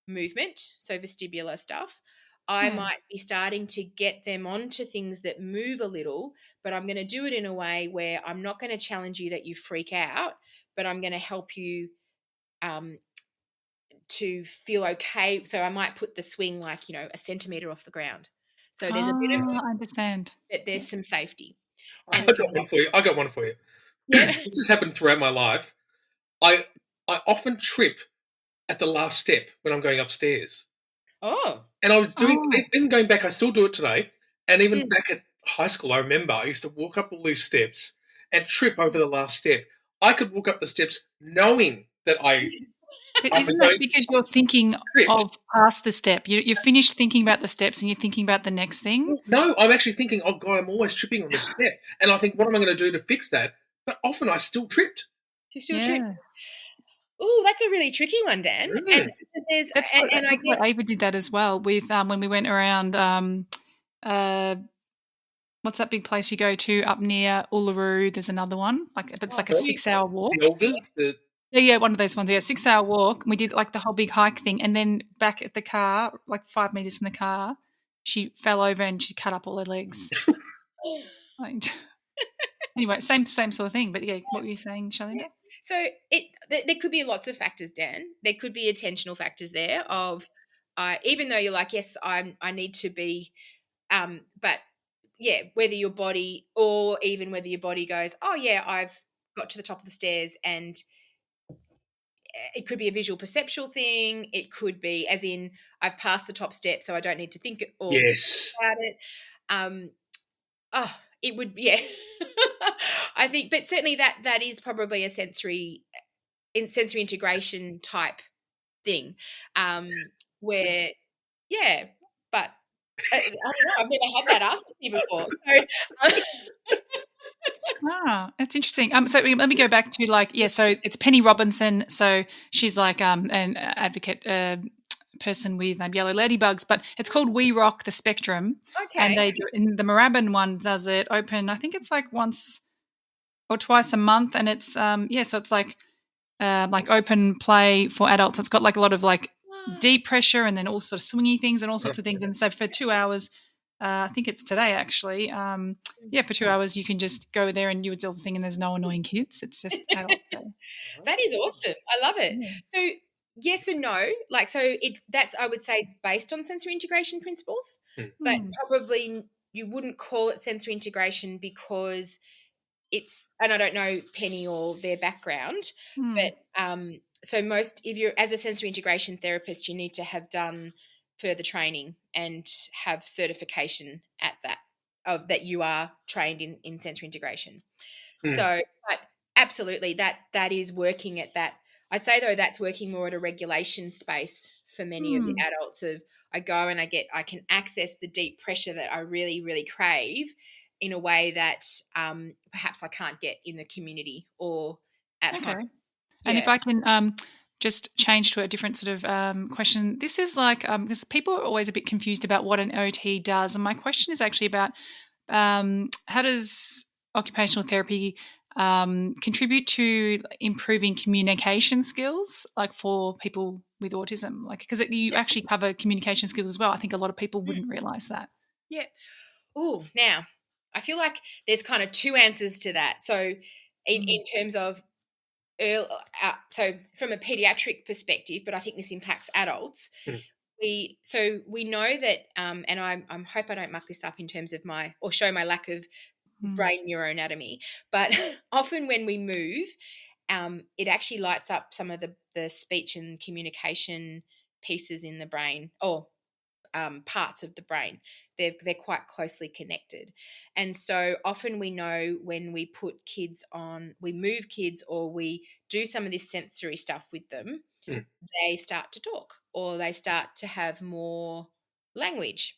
movement, so vestibular stuff, I might be starting to get them onto things that move a little, but I'm going to do it in a way where I'm not going to challenge you that you freak out, but I'm going to help you to feel okay. So I might put the swing like, a centimetre off the ground. So there's a bit of I understand. But there's some safety. I got one for you. Yeah. This has happened throughout my life. I often trip at the last step when I'm going upstairs. Oh. And I was even going back, I still do it today. And even back at high school, I remember I used to walk up all these steps and trip over the last step. I could walk up the steps knowing that Isn't that because you're thinking of past the step? You're finished thinking about the steps and you're thinking about the next thing? Well, no, I'm actually thinking, oh, God, I'm always tripping on this step. And I think, what am I going to do to fix that? But often I still tripped. You still tripped? Oh, that's a really tricky one, Dan. And I guess Ava did that as well with when we went around what's that big place you go to up near Uluru? There's another one. It's like a 6-hour walk. The elders, Yeah, one of those ones. Yeah, 6-hour walk. We did like the whole big hike thing, and then back at the car, like 5 meters from the car, she fell over and she cut up all her legs. Anyway, same sort of thing. But yeah, what were you saying, Charlinda? Yeah. So there could be lots of factors, Dan. There could be attentional factors there of even though you're like, yes, I need to be, but yeah, whether your body or even whether your body goes, oh yeah, I've got to the top of the stairs, and it could be a visual perceptual thing. It could be as in I've passed the top step, so I don't need to think or Yes. about it. It would, yeah. I think, but certainly that is probably a sensory integration type thing, where, yeah, but I don't know. I've never had that asked of me before. So, Ah, that's interesting. So let me go back to so it's Penny Robinson. So she's like an advocate person with yellow ladybugs, but it's called We Rock the Spectrum, and okay. they do, and the Moorabbin one does it open. I think it's like once or twice a month, and it's so it's like open play for adults. It's got like a lot of like deep pressure and then all sort of swingy things and all sorts of things. And so for 2 hours, I think it's today actually. For 2 hours you can just go there and you do the thing, and there's no annoying kids. It's just adults. That is awesome. I love it. Yeah. So yes and no. Like, so that's, I would say, it's based on sensory integration principles, but probably you wouldn't call it sensory integration because it's, and I don't know Penny or their background, but so if you're as a sensory integration therapist, you need to have done further training and have certification at that you are trained in sensory integration. So, but absolutely that is working at that. I'd say though that's working more at a regulation space for many of the adults. Of I go and I can access the deep pressure that I really, really crave in a way that perhaps I can't get in the community or at home. And if I can just change to a different sort of question, this is like because people are always a bit confused about what an OT does, and my question is actually about how does occupational therapy contribute to improving communication skills, like for people with autism, like because you actually cover communication skills as well. I think a lot of people wouldn't realize that. Yeah. Oh, now I feel like there's kind of two answers to that. So in terms of so from a pediatric perspective, but I think this impacts adults. We know that, and I hope I don't muck this up in terms of show my lack of brain neuroanatomy, but often when we move, it actually lights up some of the speech and communication pieces in the brain, or parts of the brain. They're quite closely connected, and so often we know when we we move kids or we do some of this sensory stuff with them, they start to talk or they start to have more language.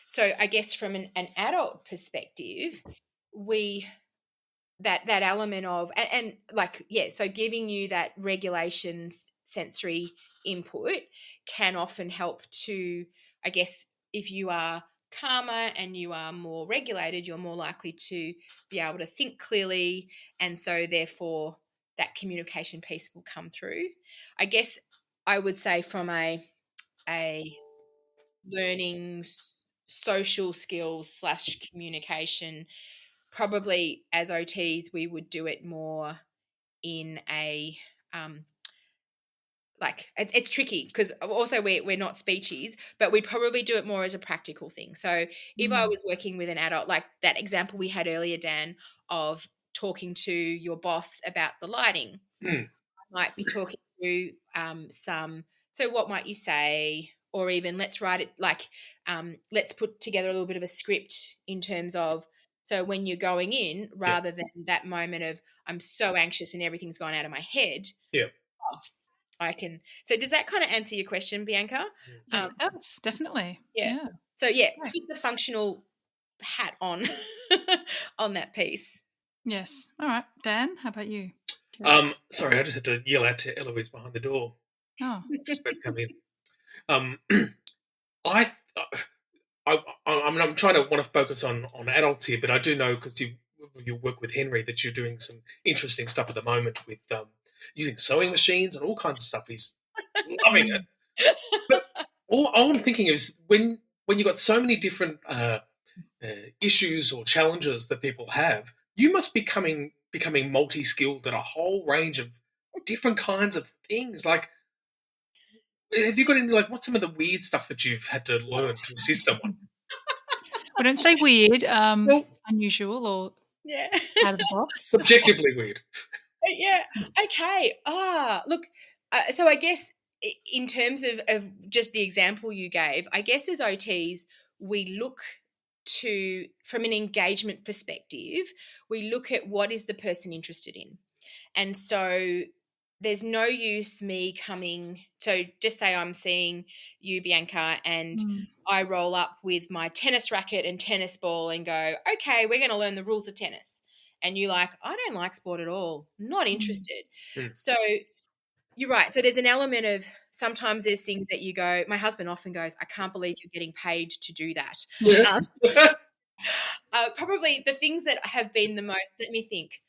So I guess from an adult perspective, that element of and like, yeah, so giving you that regulations sensory input can often help to, I guess, if you are calmer and you are more regulated, you're more likely to be able to think clearly, and so therefore that communication piece will come through. I guess I would say from a learning social skills / communication, probably as OTs, we would do it more in a like it's tricky because also we're not speechies, but we'd probably do it more as a practical thing. So if I was working with an adult, like that example we had earlier, Dan, of talking to your boss about the lighting, I might be talking through so what might you say, or even let's write it like let's put together a little bit of a script in terms of, so when you're going in, rather than that moment of I'm so anxious and everything's gone out of my head, I can. So does that kind of answer your question, Bianca? Yes, it does, definitely. Yeah. So put the functional hat on on that piece. Yes. All right, Dan, how about you? Sorry, I just had to yell out to Eloise behind the door. Oh, Let's come in. I mean, I'm trying to want to focus on adults here, but I do know because you work with Henry that you're doing some interesting stuff at the moment with using sewing machines and all kinds of stuff. He's loving it. But all I'm thinking is when you've got so many different issues or challenges that people have, you must be becoming multi-skilled at a whole range of different kinds of things. Like, have you got any, like, what's some of the weird stuff that you've had to learn to assist someone? We don't say weird, Well, unusual or Yeah. out of the box. subjectively weird. Yeah. Okay. Look, so I guess in terms of just the example you gave, I guess as OTs, we look to, from an engagement perspective, we look at what is the person interested in. And so there's no use me coming, so just say I'm seeing you, Bianca, and I roll up with my tennis racket and tennis ball and go, okay, we're going to learn the rules of tennis. And you're like, I don't like sport at all, not interested. So you're right. So there's an element of, sometimes there's things that you go, my husband often goes, I can't believe you're getting paid to do that. Probably the things that have been the most, let me think.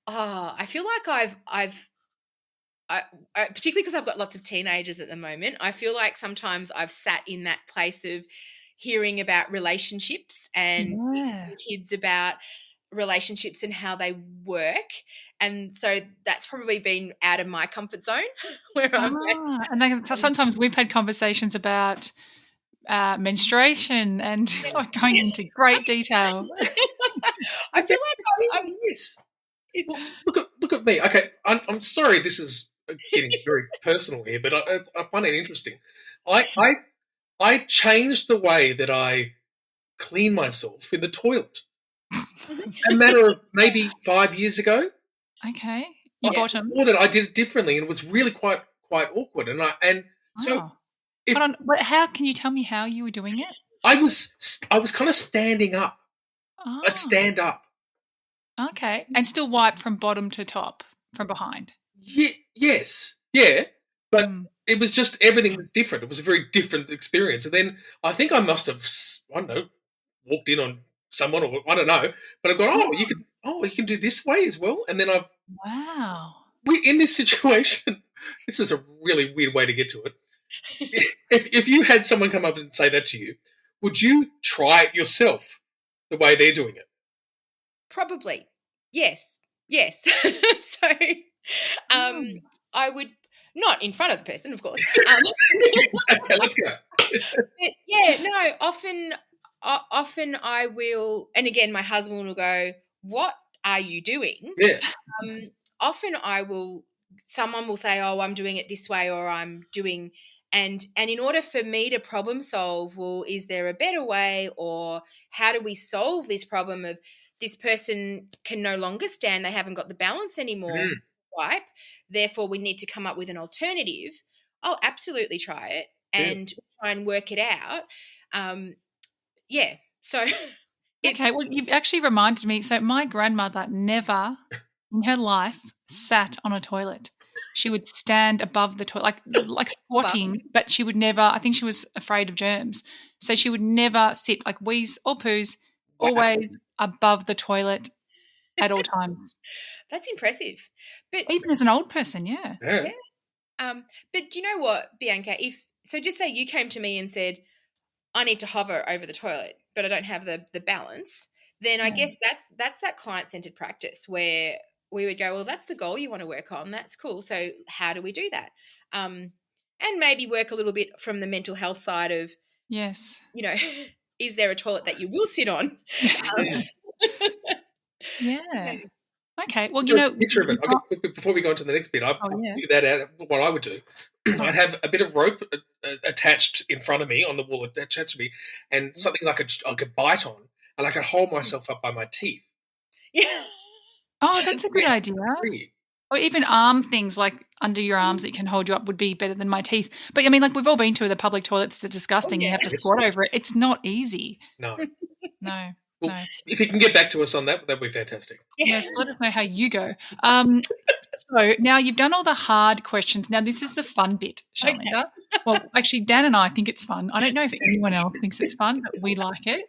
I feel like I've particularly because I've got lots of teenagers at the moment, I feel like sometimes I've sat in that place of hearing about relationships and teaching kids about relationships and how they work. And so that's probably been out of my comfort zone where I'm at. And then sometimes we've had conversations about menstruation and going into great detail. I feel like I'm yes. Well, look at me. Okay, I'm sorry this is getting very personal here, but I find it interesting. I changed the way that I clean myself in the toilet. A matter of maybe 5 years ago. Okay, you bottom. I did it differently, and it was really quite awkward. So, how can you tell me how you were doing it? I was kind of standing up. I'd stand up. Okay, and still wipe from bottom to top from behind. Yes, but it was just, everything was different. It was a very different experience. And then I think I must have, I don't know, walked in on someone, or I don't know, but I've gone, you can do this way as well. And then in this situation, this is a really weird way to get to it. If you had someone come up and say that to you, would you try it yourself the way they're doing it? Probably. Yes. So I would, not in front of the person, of course. Okay, let's go. Often I will, and again, my husband will go, what are you doing? Yeah. Often someone will say, oh, I'm doing it this way, or I'm doing, and in order for me to problem solve, well, is there a better way, or how do we solve this problem of this person can no longer stand, they haven't got the balance anymore, wipe, therefore we need to come up with an alternative. I'll absolutely try it and try and work it out. So okay, well, you've actually reminded me. So my grandmother never in her life sat on a toilet. She would stand above the toilet, like squatting, but she would never, I think she was afraid of germs. So she would never sit, like wheeze or poos, always above the toilet at all times. That's impressive. But even as an old person, yeah. But do you know what, Bianca, just say you came to me and said, I need to hover over the toilet, but I don't have the balance, then I guess that's that client-centered practice where we would go, well, that's the goal you want to work on. That's cool. So how do we do that? And maybe work a little bit from the mental health side of, yes, is there a toilet that you will sit on? Yeah. Okay. Well, picture of it. Before we go on to the next bit, I'll figure that out. What I would do, I'd have a bit of rope attached in front of me on the wall, attached to me, and something I could bite on, and I could hold myself up by my teeth. Yeah. Oh, that's a good idea. Or even arm things like under your arms that can hold you up would be better than my teeth. But I mean, like we've all been to the public toilets. They're disgusting. You have to squat over it. It's not easy. No. Well, if you can get back to us on that, that'd be fantastic. Yes, let us know how you go. So now you've done all the hard questions. Now this is the fun bit, Charlinda. Okay. Well, actually, Dan and I think it's fun. I don't know if anyone else thinks it's fun, but we like it.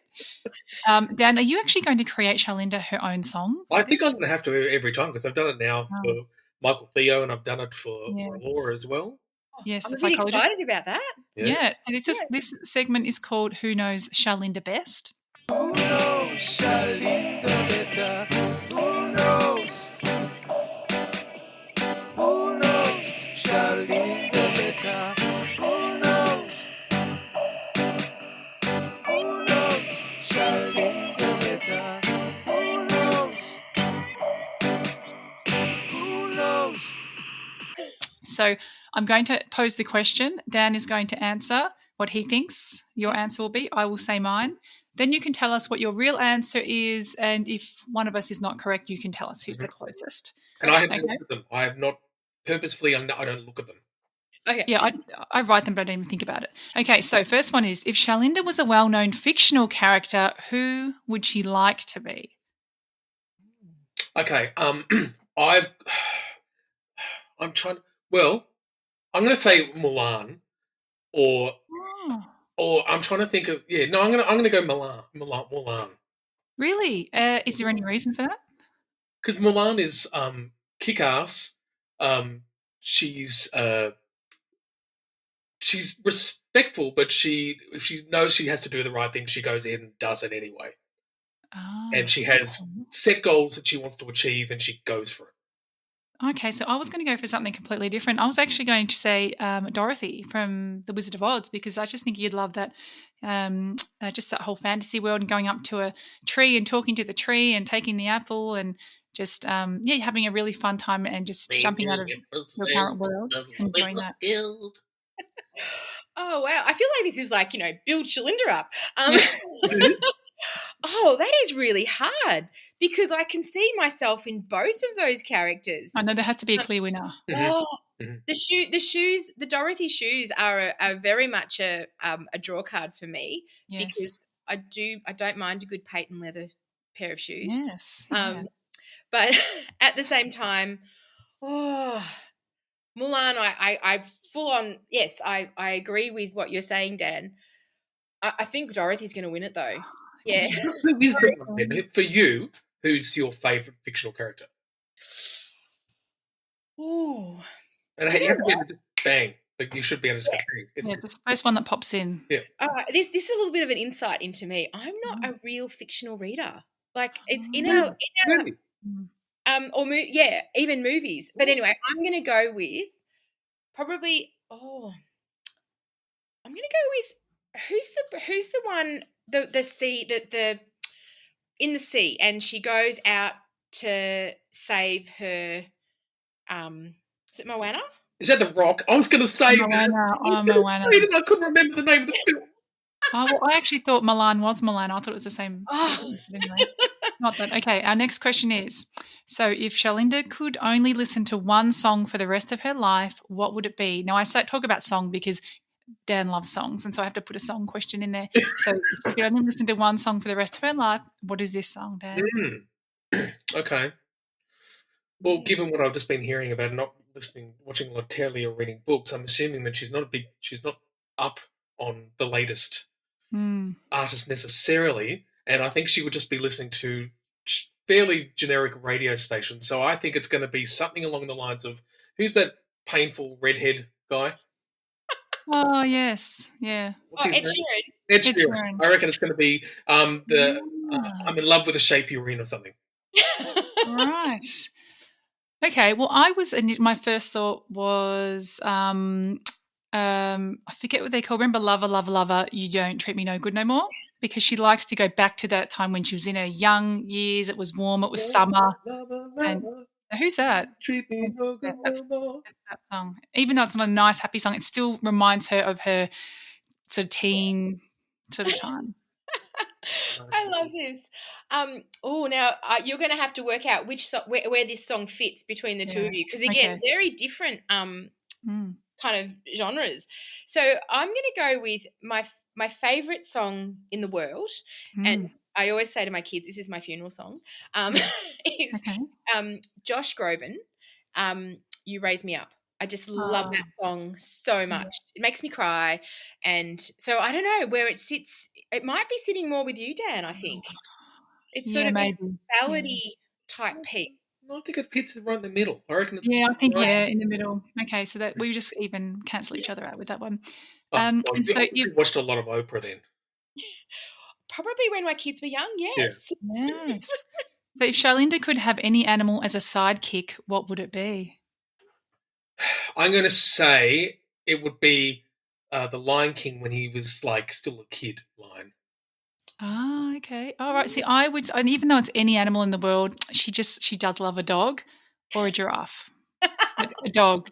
Dan, are you actually going to create Charlinda her own song? I think I'm going to have to every time because I've done it now for Michael Theo and I've done it for Laura as well. Yes, I'm really excited about that. Yeah. So this segment is called Who Knows Charlinda Best? Who knows Charlinda better? Who knows? Who knows Charlinda better? better? Who knows? Who knows? Charlinda better. Who knows? Who knows? So I'm going to pose the question. Dan is going to answer what he thinks your answer will be. I will say mine. Then you can tell us what your real answer is. And if one of us is not correct, you can tell us who's the closest. And I have Okay. looked at them. I have not purposefully. I don't look at them. Okay. Yeah, I write them, but I don't even think about it. Okay, so first one is, if Charlinda was a well-known fictional character, who would she like to be? Okay. I'm trying. Well, I'm going to say Mulan, or I'm trying to think of. Yeah, no, I'm going to go Mulan. Really? Is there any reason for that? Because Mulan is kick-ass. She's respectful, but if she knows she has to do the right thing, she goes in and does it anyway. And she has set goals that she wants to achieve, and she goes for it. Okay, so I was going to go for something completely different. I was actually going to say Dorothy from The Wizard of Oz, because I just think you'd love that, just that whole fantasy world and going up to a tree and talking to the tree and taking the apple and just, having a really fun time and just jumping out of your current world and doing that. Oh, wow. I feel like this is like, build Charlinda up. Oh, that is really hard because I can see myself in both of those characters. I know there has to be a clear winner. Oh, the Dorothy shoes are very much a draw card for me because I don't mind a good patent leather pair of shoes. Yes. But at the same time, Mulan, I full on, yes, I agree with what you're saying, Dan. I think Dorothy's going to win it though. Yeah. Who is the one then? For you, who's your favourite fictional character? Ooh. And you have to be able to just bang. Like you should be able to just bang. The first one that pops in. Yeah. This is a little bit of an insight into me. I'm not a real fictional reader. Like it's in our even movies. But anyway, I'm going to go with probably. I'm going to go with who's the one the sea the in the sea, and she goes out to save her. Is it Moana? Is that The Rock? I was going to say Moana. Moana. I couldn't remember the name of the film. Oh, well, I actually thought Milan was Milan. I thought it was the same. Anyway, not that. Okay, our next question is, so if Charlinda could only listen to one song for the rest of her life, what would it be? Now, I talk about song because Dan loves songs, and so I have to put a song question in there. So if you could only listen to one song for the rest of her life, what is this song, Dan? Okay. Well, given what I've just been hearing about not watching a lot of telly or reading books, I'm assuming that she's not up on the latest artist necessarily, and I think she would just be listening to fairly generic radio stations. So I think it's going to be something along the lines of, who's that painful redhead guy? Oh yes, yeah. Ed Sheeran. Ed Sheeran. I reckon it's going to be I'm in love with the shape you're in or something. Right. Okay. Well, my first thought was I forget what they call. Remember, lover, lover, lover. You don't treat me no good no more, because she likes to go back to that time when she was in her young years. It was warm. It was summer. And who's that? Treat me no good That's no more. that song. Even though it's not a nice, happy song, it still reminds her of her sort of teen sort of time. I love this. Now you're going to have to work out where this song fits between the two of you, because again, very different kind of genres. So I'm going to go with my favorite song in the world, and I always say to my kids, this is my funeral song. Is Josh Groban, "You Raise Me Up." I just love that song so much. It makes me cry. And so I don't know where it sits. It might be sitting more with you, Dan, I think. It's sort of a ballady type piece. I think it fits right in the middle. I reckon it's I think in the middle. Okay, so that we just even cancel each other out with that one. And so you watched a lot of Oprah then. Probably when my kids were young, yes. Yes. So if Charlinda could have any animal as a sidekick, what would it be? I'm going to say it would be the Lion King when he was like still a kid. Lion. Ah, okay. All right. See, I would, and even though it's any animal in the world, she does love a dog or a giraffe. But a dog.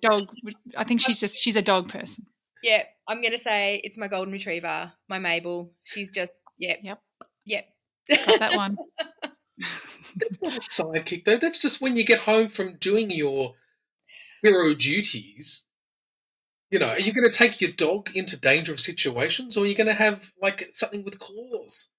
I think she's a dog person. Yeah, I'm going to say it's my golden retriever, my Mabel. She's just, Yep. Got that one. That's not a sidekick though. That's just when you get home from doing your hero duties. You know, are you going to take your dog into dangerous situations, or are you going to have like something with claws?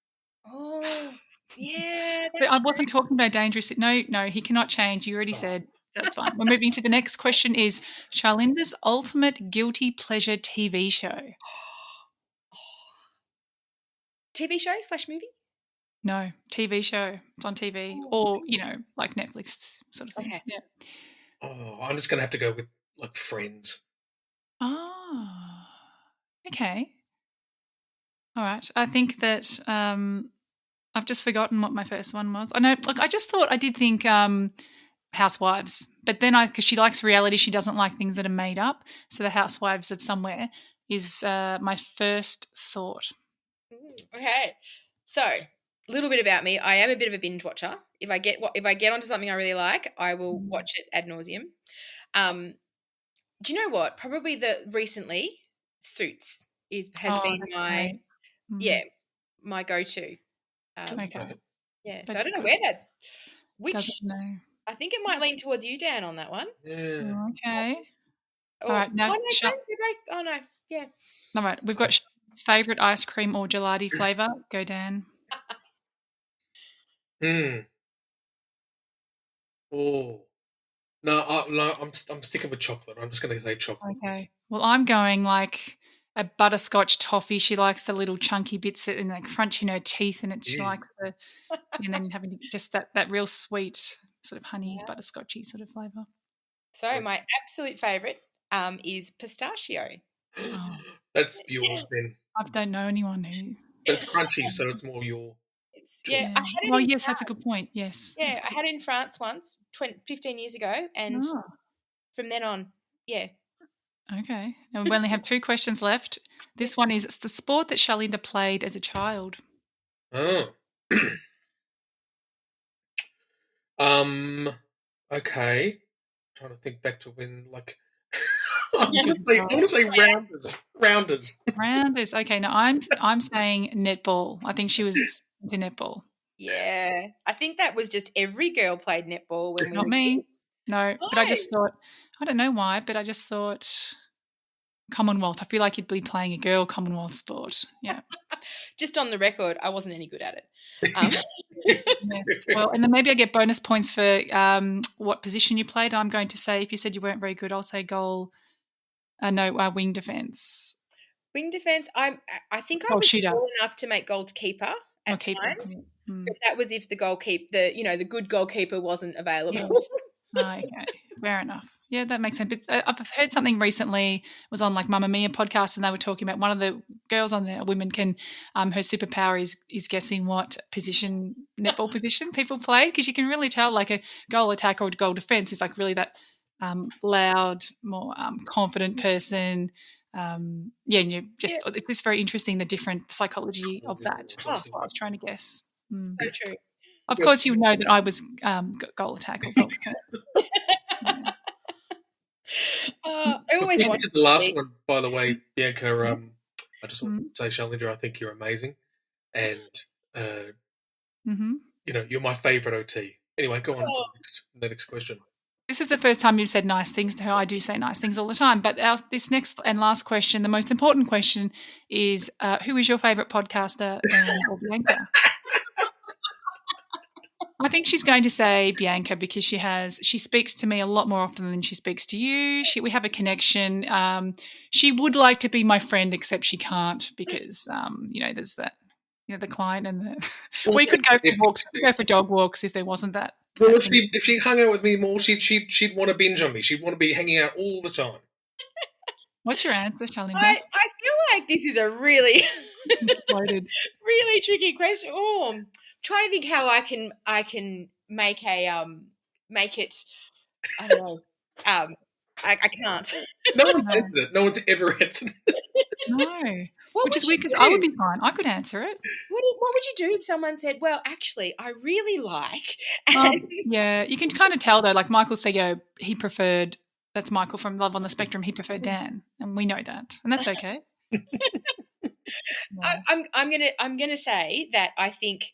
Oh, yeah. But I wasn't talking about dangerous. No, he cannot change. You already said that's fine. We're moving to the next question. Is Charlinda's ultimate guilty pleasure TV show? TV show / movie? No, TV show. It's on TV, or like Netflix sort of thing. Okay. Yeah. Oh, I'm just going to have to go with like Friends. Oh, okay. All right. I think that I've just forgotten what my first one was. I know. Look, I just thought I did think Housewives, but then because she likes reality, she doesn't like things that are made up. So the Housewives of Somewhere is my first thought. Okay. So, a little bit about me. I am a bit of a binge watcher. If I get onto something I really like, I will watch it ad nauseum. Do you know what? Probably recently Suits has been my my go-to. Okay. Yeah. So I don't know where that's. Doesn't know. I think it might lean towards you, Dan, on that one. Yeah. Okay. All right. Now, they're both. Oh no. Yeah. All right. We've got favorite ice cream or gelati flavor. Go, Dan. Oh. No, I'm sticking with chocolate. I'm just going to say chocolate. Okay. Well, I'm going like a butterscotch toffee. She likes the little chunky bits that like crunch in her teeth, and she likes and then having just that real sweet sort of honey butterscotchy sort of flavour. So my absolute favourite is pistachio. Oh. That's yours then. I don't know anyone who. But it's crunchy, so it's more your. I had it. Well, yes, that's a good point. Yes. Yeah, I had it in France once, 15 years ago, and from then on, yeah. Okay, and we only have 2 questions left. This one is: it's the sport that Charlinda played as a child. Oh. Okay. I'm trying to think back to when, like, I want to say rounders. Rounders. Okay, now I'm saying netball. I think she was into netball. Yeah, I think that was just every girl played netball when we were Not me. kids. No, but I just thought, I don't know why, but I just thought Commonwealth. I feel like you'd be playing a girl Commonwealth sport. Yeah. Just on the record, I wasn't any good at it. Yes. Well, and then maybe I get bonus points for what position you played. I'm going to say, if you said you weren't very good, I'll say wing defence. Wing defence. I think I was tall enough to make goalkeeper at times, but that was if the the good goalkeeper wasn't available. Yes. Okay, fair enough. Yeah, that makes sense. But I've heard something recently. It was on like Mamma Mia podcast, and they were talking about one of the girls on there, a woman can, her superpower is guessing what netball position people play, because you can really tell like a goal attack or goal defense is like really that loud, more confident person. And you just it's just very interesting, the different psychology of that. That's what I was trying to guess. So true. Of course, you know that I was goal attack or goal defense. I always wanted to the last one, by the way, Bianca. I just want to say, Charlinda, I think you're amazing, and you're my favourite OT. Anyway, go on to the next question. This is the first time you've said nice things to her. I do say nice things all the time, but this next and last question, the most important question, is who is your favourite podcaster, or Bianca? I think she's going to say Bianca, because she speaks to me a lot more often than she speaks to you. We have a connection. She would like to be my friend, except she can't, because there's that, the client and we could go for walks. We could go for dog walks if there wasn't that. Well, if she hung out with me more, she'd want to binge on me. She'd want to be hanging out all the time. What's your answer, Charlinda? I feel like this is a really, really tricky question. Oh, I'm trying to think how I can make it. I don't know. I can't. No one's answered it. No one's ever answered it. No. What Which would is you weird because I would do? be fine. I could answer it. What would you do if someone said, "Well, actually, I really like," Um, and yeah, you can kind of tell though. Like Michael Theo, he preferred. That's Michael from Love on the Spectrum. He preferred Dan, and we know that, and that's okay. Yeah. I'm gonna say that I think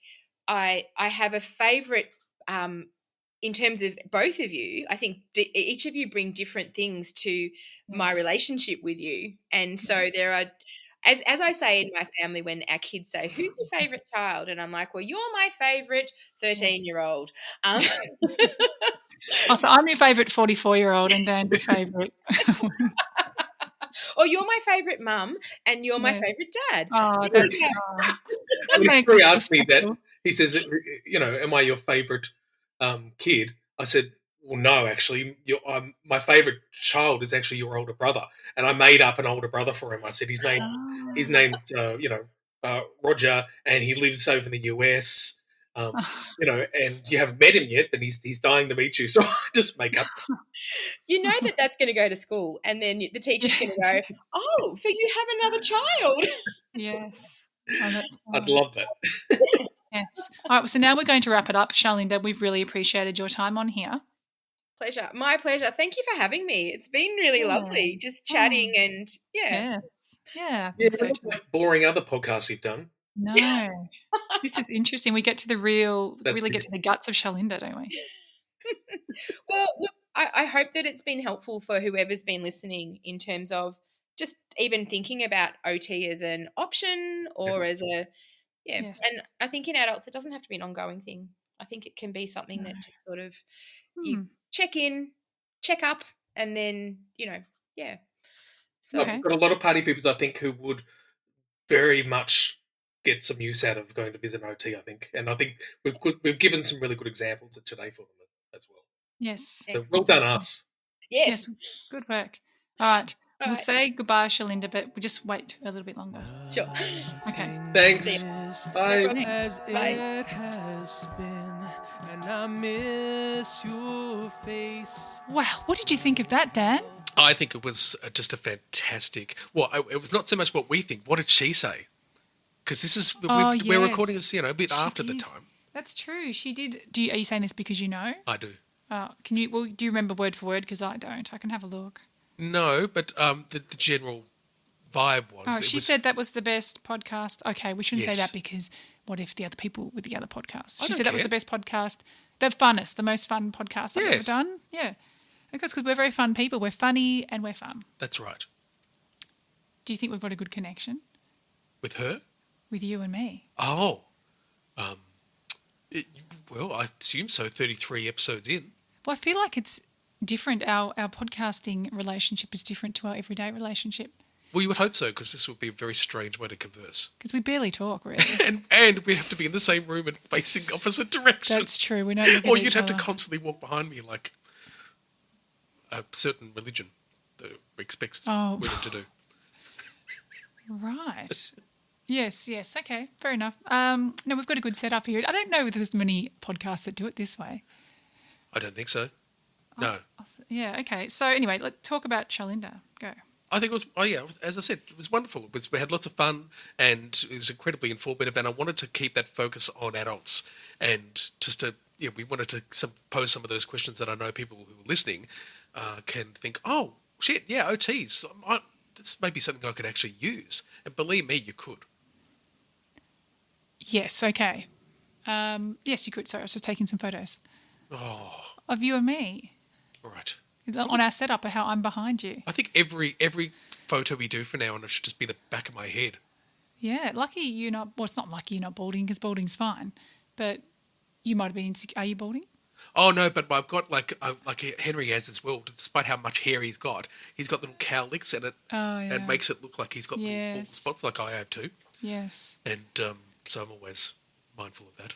I have a favourite in terms of both of you. I think each of you bring different things to my Yes. relationship with you, and so there are. As I say in my family, when our kids say, "Who's your favourite child?" and I'm like, "Well, you're my favourite 13-year-old." Oh, so I'm your favourite 44-year-old, and Dan's your favourite. Or you're my favourite mum, and you're my Yes. favourite dad. Oh, Yes. that's that When makes Corey us asked me that, respectful. he says, am I your favourite kid? I said, well, no, actually, my favourite child is actually your older brother, and I made up an older brother for him. I said his name's Roger, and he lives over in the US. And you haven't met him yet, but he's dying to meet you. So I just make up. You know that's going to go to school, and then the teacher's going to go, "Oh, so you have another child." Yes. Oh, that's I'd fine. love that. Yes. All right. So now we're going to wrap it up, Charlinda. We've really appreciated your time on here. Pleasure. My pleasure. Thank you for having me. It's been really lovely just chatting and Yes. Yeah. I Yeah, think so not too. like boring other podcasts you've done. No. This is interesting. We get to the real, That's really it. get to the guts of Charlinda, don't we? Well, look, I hope that it's been helpful for whoever's been listening in terms of just even thinking about OT as an option or as a Yes. And I think in adults it doesn't have to be an ongoing thing. I think it can be something that just sort of you check in, check up, and then So Okay. I've got a lot of party peoples, I think, who would very much get some use out of going to visit an OT, I think. And I think we've given some really good examples today for them as well. Yes. So well done, us. yes. Good work. All right. All We'll right. say goodbye, Charlinda, but we'll just wait a little bit longer. Sure. Okay. Thanks. No Bye. problem. As Bye. it has been, and I miss your face. Wow. What did you think of that, Dan? I think it was just a fantastic. Well, it was not so much what we think. What did she say? Because this is we're recording this, a bit She after the did. time. That's true. She did. Are you saying this because you know? I do. Can you? Well, do you remember word for word? Because I don't. I can have a look. No, but the general vibe was. Oh, it she was, said that was the best podcast. Okay, we shouldn't say Yes. that because what if the other people with the other podcasts? I She don't said that was care. the best podcast, the funnest, the most fun podcast I've ever Yes. done. Yeah, because we're very fun people. We're funny and we're fun. That's right. Do you think we've got a good connection With her? with you and me? Oh. Well, I assume so. 33 episodes in. Well, I feel like it's different. Our podcasting relationship is different to our everyday relationship Well, you would hope so, because this would be a very strange way to converse. because we barely talk, really. And we have to be in the same room and facing opposite directions. That's true. We don't look at Or each you'd have to other. constantly walk behind me like a certain religion that expects Oh. women to do. Right. Yes. Okay. Fair enough. No, we've got a good setup here. I don't know if there's many podcasts that do it this way. I don't think so. No. Yeah. Okay. So anyway, let's talk about Charlinda. Go. I think it was, as I said, it was wonderful. We had lots of fun and it was incredibly informative, and I wanted to keep that focus on adults and just we wanted to pose some of those questions that I know people who are listening can think, oh, shit, yeah, OTs. This may be something I could actually use. And believe me, you could. Yes. Okay. Yes, you could. Sorry, I was just taking some photos Oh, of you and me all right. on our setup of how I'm behind you. I think every photo we do from now on, it should just be the back of my head. Yeah. Lucky you're not. Well, it's not lucky you're not balding because balding's fine, but you might have been insecure. Are you balding? Oh no, but I've got like Henry has as well. Despite how much hair he's got little cowlicks, and it makes it look like he's got little bald Yes. spots like I have too. Yes. And so I'm always mindful of that.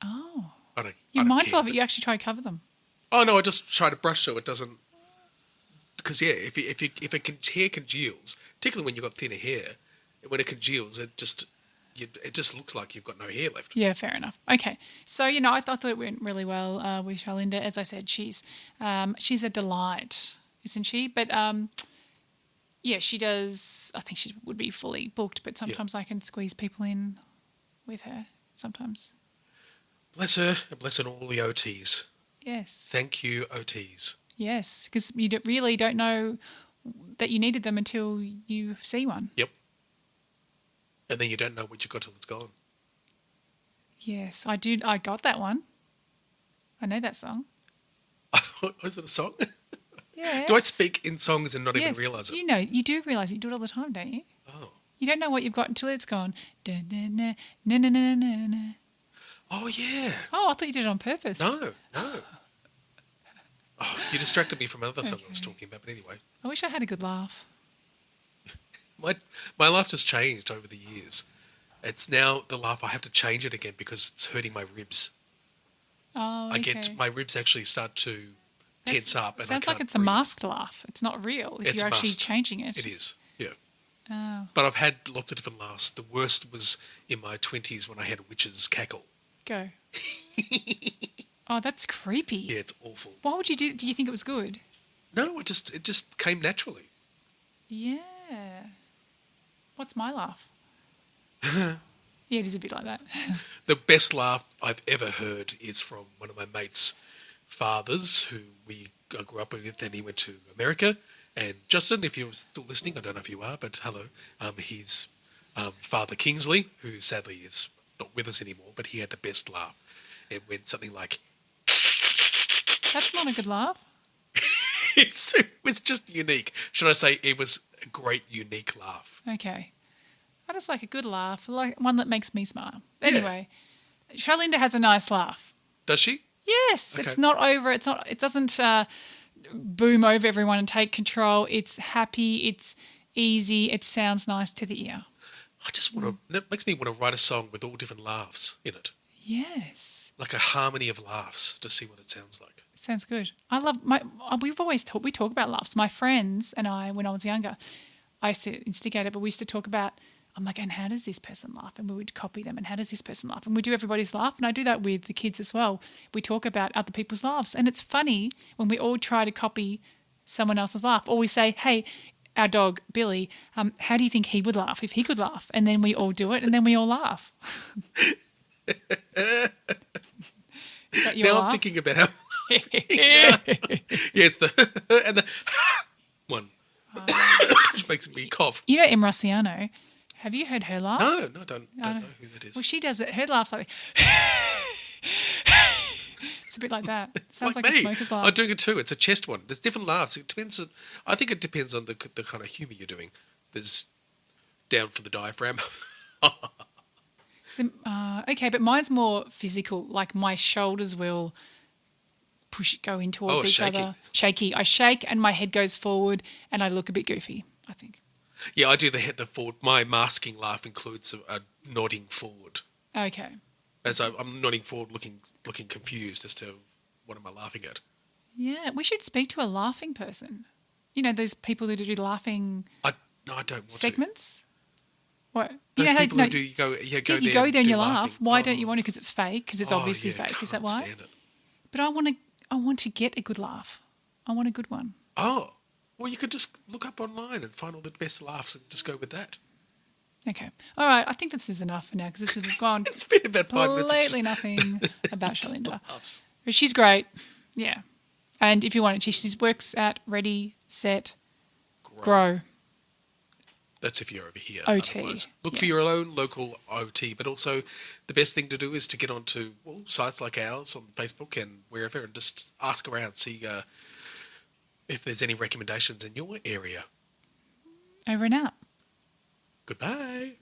Oh. I don't. You're I don't mindful care, of it. You actually try to cover them. Oh no, I just try to brush so it doesn't. Because if hair congeals, particularly when you've got thinner hair, when it congeals, it just looks like you've got no hair left. Yeah, fair enough. Okay, so I thought it went really well with Charlinda. As I said, she's a delight isn't she? But yeah, she does. I think she would be fully booked, but sometimes I can squeeze people in with her. Sometimes. Bless her and bless all the OTs. Yes. Thank you, OTs. Yes, because you really don't know that you needed them until you see one. Yep. And then you don't know what you got till it's gone. Yes, I do. I got that one. I know that song. Is it a song? Yeah. Do I speak in songs and not even realise it? You know, you do realise it. You do it all the time, don't you? Oh. You don't know what you've got until it's gone. Da, da, na, na, na, na, na, na. Oh, yeah. Oh, I thought you did it on purpose. No. Oh, you distracted me from another song I was talking about, but anyway. I wish I had a good laugh. My laugh has changed over the years. It's now the laugh I have to change it again because it's hurting my ribs. Oh, okay. I get my ribs actually start to tense up. And Sounds I like can't it's a breathe. masked laugh. It's not real. If It's you're actually masked. changing it. It is, yeah. Oh, But I've had lots of different laughs. The worst was in my 20s when I had a witch's cackle. go. Oh, that's creepy. Yeah, it's awful. Why would you do? Do you think it was good? No, it just came naturally. Yeah. What's my laugh? Yeah, it is a bit like that. The best laugh I've ever heard is from one of my mates' fathers who I grew up with, and he went to America. And Justin, if you're still listening, I don't know if you are, but hello. He's Father Kingsley, who sadly is not with us anymore, but he had the best laugh. It went something like... That's not a good laugh. It was just unique. Should I say it was a great, unique laugh. Okay. I just like a good laugh, like one that makes me smile. Anyway, Charlinda has a nice laugh. Does she? Yes, Okay. it's not over. It doesn't boom over everyone and take control. It's happy. It's easy. It sounds nice to the ear. I just want to... That makes me want to write a song with all different laughs in it. Yes, Like a harmony of laughs to see what it sounds like. sounds good. I love we talk about laughs. My friends and I, when I was younger, I used to instigate it, but we used to talk about. I'm like, and how does this person laugh? And we would copy them. And how does this person laugh? And we do everybody's laugh. And I do that with the kids as well. We talk about other people's laughs. And it's funny when we all try to copy someone else's laugh. Or we say, hey, our dog, Billy, how do you think he would laugh if he could laugh? And then we all do it and then we all laugh. Is that your Now laugh? I'm thinking about how... Yeah, it's the... and the one. Which makes me cough. You know Em Rossiano. Have you heard her laugh? No, I don't know who that is. Well, she does it. Her laugh's like... It's a bit like that. Sounds like a me. smoker's laugh. I'm doing it too. It's a chest one. There's different laughs. It depends on... I think it depends on the kind of humour you're doing. There's down for the diaphragm. Okay, but mine's more physical. Like my shoulders will go in towards each shaky. other. Shaky. I shake and my head goes forward and I look a bit goofy, I think. Yeah, I do the forward. My masking laugh includes a nodding forward. Okay. As I'm nodding forward, looking confused as to what am I laughing at. Yeah, we should speak to a laughing person. You know, those people who do laughing No, I don't want segments. What? Those you know, people who do, you go there there and do you laugh. laughing. Why don't you want to? Because it's fake. Because it's obviously yeah, fake. Is that can't why? stand it. But I want to get a good laugh. I want a good one. Oh, well, you could just look up online and find all the best laughs and just go with that. Okay. All right. I think this is enough for now because this has gone It's been about 5 minutes. completely nothing about Just Charlinda. laughs. But she's great. Yeah. And if you want it, she works at Ready, Set, Grow. That's if you're over here. OT, Otherwise, look for yes. your own local OT. But also, the best thing to do is to get onto sites like ours on Facebook and wherever and just ask around, see if there's any recommendations in your area. Over and out. Goodbye.